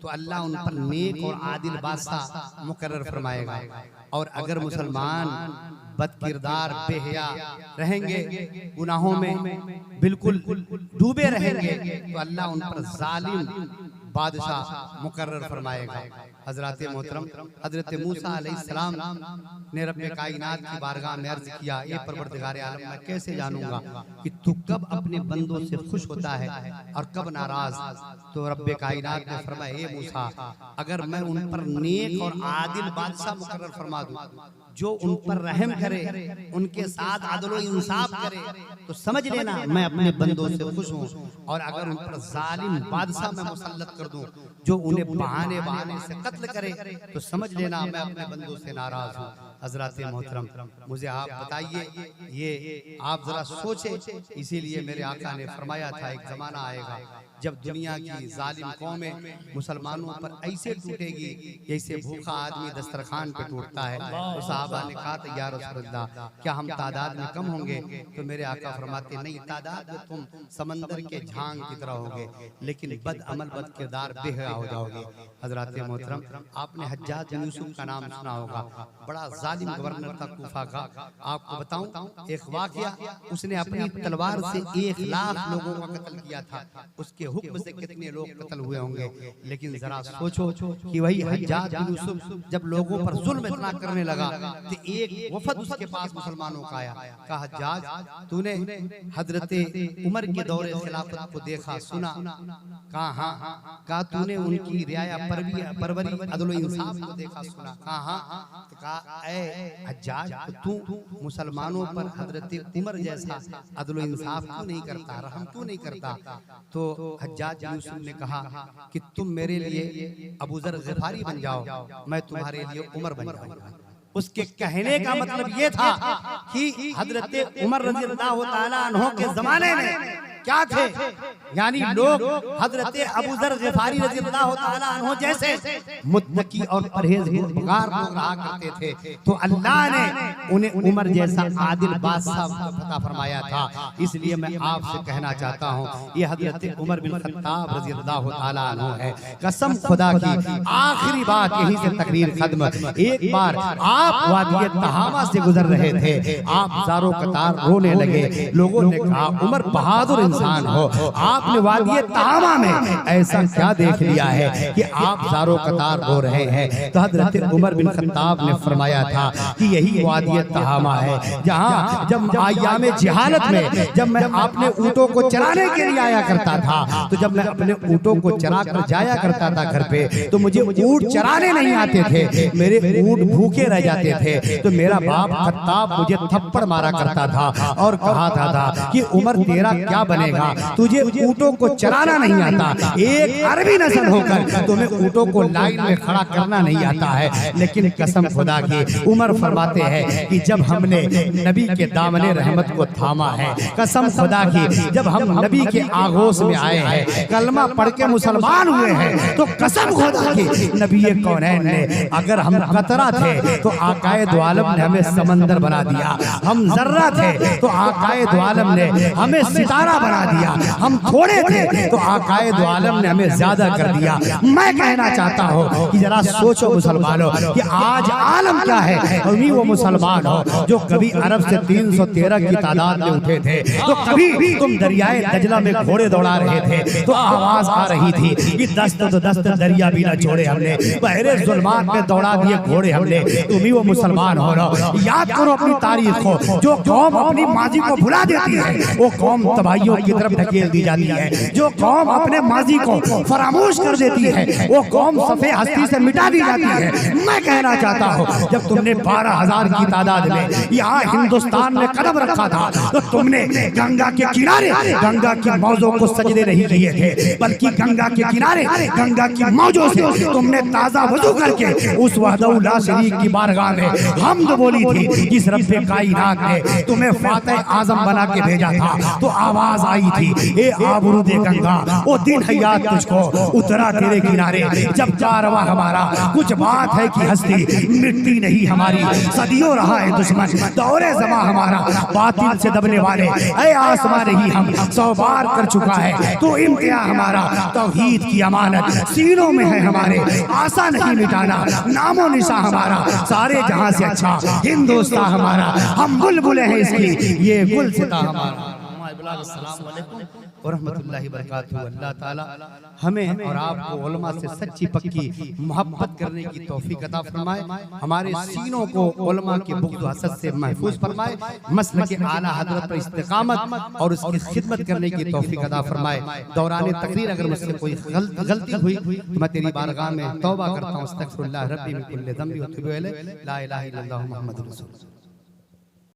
A: तो अल्लाह उन पर नेक और आदिल बादशाह मुकर्रर फरमाएगा, और अगर मुसलमान बदकिरदार बेहया रहेंगे, गुनाहों में बिल्कुल डूबे रहेंगे, तो अल्लाह उन पर जालिम बादशाह मुकर्रर फरमाएगा। हजरत मोहतरम हजरत मूसा अलैहिस्सलाम ने रब्बे कायनात की बारगाह में अर्ज किया, ये परवरदिगार आलम मैं कैसे जानूंगा कि तू कब अपने बंदों से खुश होता है और कब नाराज। तो रब्बे कायनात ने फरमाया, हे मूसा, अगर मैं उन पर नेक और आदिल बादशाह मुकर्रर फरमा दूं जो उन पर रहम करे, उनके साथ अदल और इंसाफ करे, तो समझ लेना मैं अपने बंदों से खुश हूँ, और अगर उन पर जालिम बादशाह मैं मुसल्लत कर दूं जो उन्हें बहाने बहाने से कत्ल करे, तो समझ लेना मैं अपने बंदों से नाराज हूँ। हजरत मोहतरम मुझे आप बताइए, ये आप जरा सोचे, इसीलिए मेरे आका ने फरमाया था एक जमाना आएगा जब दुनिया की जालिम कौमें मुसलमानों पर ऐसे टूटेगी जैसे भूखा आदमी दस्तरखान पे टूटता है। तो साहबा ने कहा था, या रसूलल्लाह, क्या हम तादाद में कम होंगे? तो मेरे आका फरमाते, नहीं, तादाद में तुम समंदर के झांग की तरह होगे, लेकिन बद अमल बद किरदार बेहया हो जाओगे। हजरत मोहतरम आपने हज्जाज बिन यूसुफ का नाम सुना होगा, बड़ा जालिम गवर्नर था कूफा का। आपको बताऊं एक वाकया, उसने अपनी तलवार से 1 लाख लोगों का कत्ल किया था। उसके हुक्म से कितने लोग कत्ल हुए होंगे, लेकिन जरा सोचो कि वही हज्जाज बिन यूसुफ जब लोगों पर जुल्म इतना करने लगा तो एक वफद उसके पास मुसलमानों का आया, कहा, हज्जाज, तूने हजरत उमर के दौरे खिलाफत को देखा सुना? कहा हाँ। कहा तूने उनकी रियाया परवरी अदल इंसाफ को देखा सुना? कहा हाँ। तो कहा, ऐ हज्जाज, तू मुसलमानों पर हजरत उमर जैसा अदल इंसाफ क्यों नहीं करता, रहम क्यों नहीं करता? तो हज्जाज यूसुफ ने कहा कि तुम मेरे लिए अबू ज़र ग़िफ़ारी बन जाओ, मैं तुम्हारे लिए उमर बन जाऊंगा। उसके कहने का मतलब ये था कि हजरत उमर रज़ियल्लाहु ताला अन्हु के जमाने में क्या थे, यानी लोग हजरत अबू ज़र ग़िफ़ारी रज़ियल्लाहु ताला अन्हु जैसे मुत्तकी और परहेज़गार लोग रहा करते थे, तो अल्लाह ने उन्हें उमर जैसा आदिल बादशाह अता फरमाया था। इसलिए मैं आपसे कहना चाहता हूँ, ये हजरत उमर बिन खत्ताब रज़ियल्लाहु ताला अन्हु है। कसम खुदा की, आखिरी बात यहीं से तकरीर खत्म। एक बार आप वादी तहामा से गुजर रहे थे, आप ज़ारो कतार रोने लगे। लोगों ने कहा, उमर बहादुर इंसान हो, आपने वादी तहामा में ऐसा क्या देख लिया है कि आप ज़ारो कतार रो रहे हैं? तो हजरत उमर बिन खत्ताब ने फरमाया था कि यही वादी तहामा है जहाँ जब आयाम जिहालत में जब मैं अपने ऊँटों को चराने के लिए आया करता था, तो जब मैं अपने ऊँटों को चरा कर जाया करता था घर पे, तो मुझे ऊँट चराने नहीं आते थे, मेरे ऊँट भूखे रह जाते थे। तो मेरा बाप खत्ताब मुझे थप्पड़ मारा करता था और कहा था कि उमर तेरा क्या बनेगा, तुझे ऊँटों को चराना नहीं आता, एक अरबी नस्ल होकर तुम्हें ऊँटों को लाइन में खड़ा करना नहीं आता है। लेकिन कसम खुदा की, उमर फरमाते हैं कि जब हमने नबी के दामने रहमत को थामा है, कसम खुदा की, जब हम नबी के आगोश में आए हैं, कलमा पढ़ के मुसलमान हुए हैं, तो कसम खुदा की, नबी कौनैन ने, अगर हम कतरा थे तो आकाए दो आलम ने हमें समंदर बना दिया, हम जर्रा थे तो आकाए दो आलम ने हमें सितारा बना दिया, हम थोड़े थे तो आकाए दो आलम ने हमें ज्यादा कर दिया। मैं कहना चाहता हूँ कि जरा सोचो मुसलमानों कि आज आलम क्या है। तुम वो मुसलमान हो जो कभी अरब से 313 की तादाद में उठे थे, तो कभी तुम दरियाए दजला में घोड़े दौड़ा रहे थे, तो आवाज आ रही थी कि दस्त तो दस्त दरिया भी न छोड़े हमने, बहरे जुल्मात में दौड़ा दिए घोड़े हमने। तुम ही वो मुसलमान हो रहा। याद करो अपनी तारीख को, जो कौम अपनी माजी को भुला देती है वो कौम तबाहियों की तरफ ढकेल दी जाती है, जो कौम अपने माजी को फरामोश कर देती है वो कौम सफ़े हस्ती से मिटा दी जाती है। मैं कहना चाहता हूँ, जब तुमने 12,000 की तादाद में यहाँ हिंदुस्तान में कदम रखा था, तो तुमने गंगा के किनारे गंगा की मौजों को सजदे नहीं किए थे, बल्कि गंगा के किनारे गंगा की मौजों से तुमने ताज़ा वजू करके उस वहदहू ला शरीक की बारगाह में हमद बोली थी। जिस रब्बे कायनात ने तुम्हें फातिह आज़म बना के भेजा था, तो आवाज
B: आई थी, ए आबरू दे गंगा, वो दिन है याद तुझको, उतरा तेरे किनारे जब कारवां हमारा। कुछ बात है कि हस्ती मिट्टी नहीं हमारी, सदियों रहा है दुश्मन दौरे जमा हमारा, बातिल से दबने वाले ऐ आसमां नहीं हम 100 बार कर चुका है तो इम्तिहान हमारा। तौहीद की अमानत सीनों में है हमारे, आशा नहीं मिटाना नामो निशा हमारा। सारे जहां से अच्छा हिंदुस्तान हमारा, हम बुलबुलें हैं इसकी ये गुलसिता हमारा। अस्सलाम वालेकुम व रहमतुल्लाहि व बरकातहू। अल्लाह ताला हमें और आपको उलमा से सच्ची पक्की मोहब्बत करने की तौफीक अता फरमाए, हमारे सीनों को उलमा के बुग़्ज़ व हसद से महफूज फरमाए, मसलक आला हज़रत पर इस्तिक़ामत और उसकी खिदमत करने की तौफीक अता फरमाए। दौरान तकरीर अगर मुझसे कोई गलती हुई तो मैं तेरी बारगाह में तौबा करता हूँ, अस्तग़फिरुल्लाह रब्बी मिन कुल्लि ज़ंबि व अतूबु इलैह, ला इलाहा इल्लल्लाहु मुहम्मदुर रसूलुल्लाह।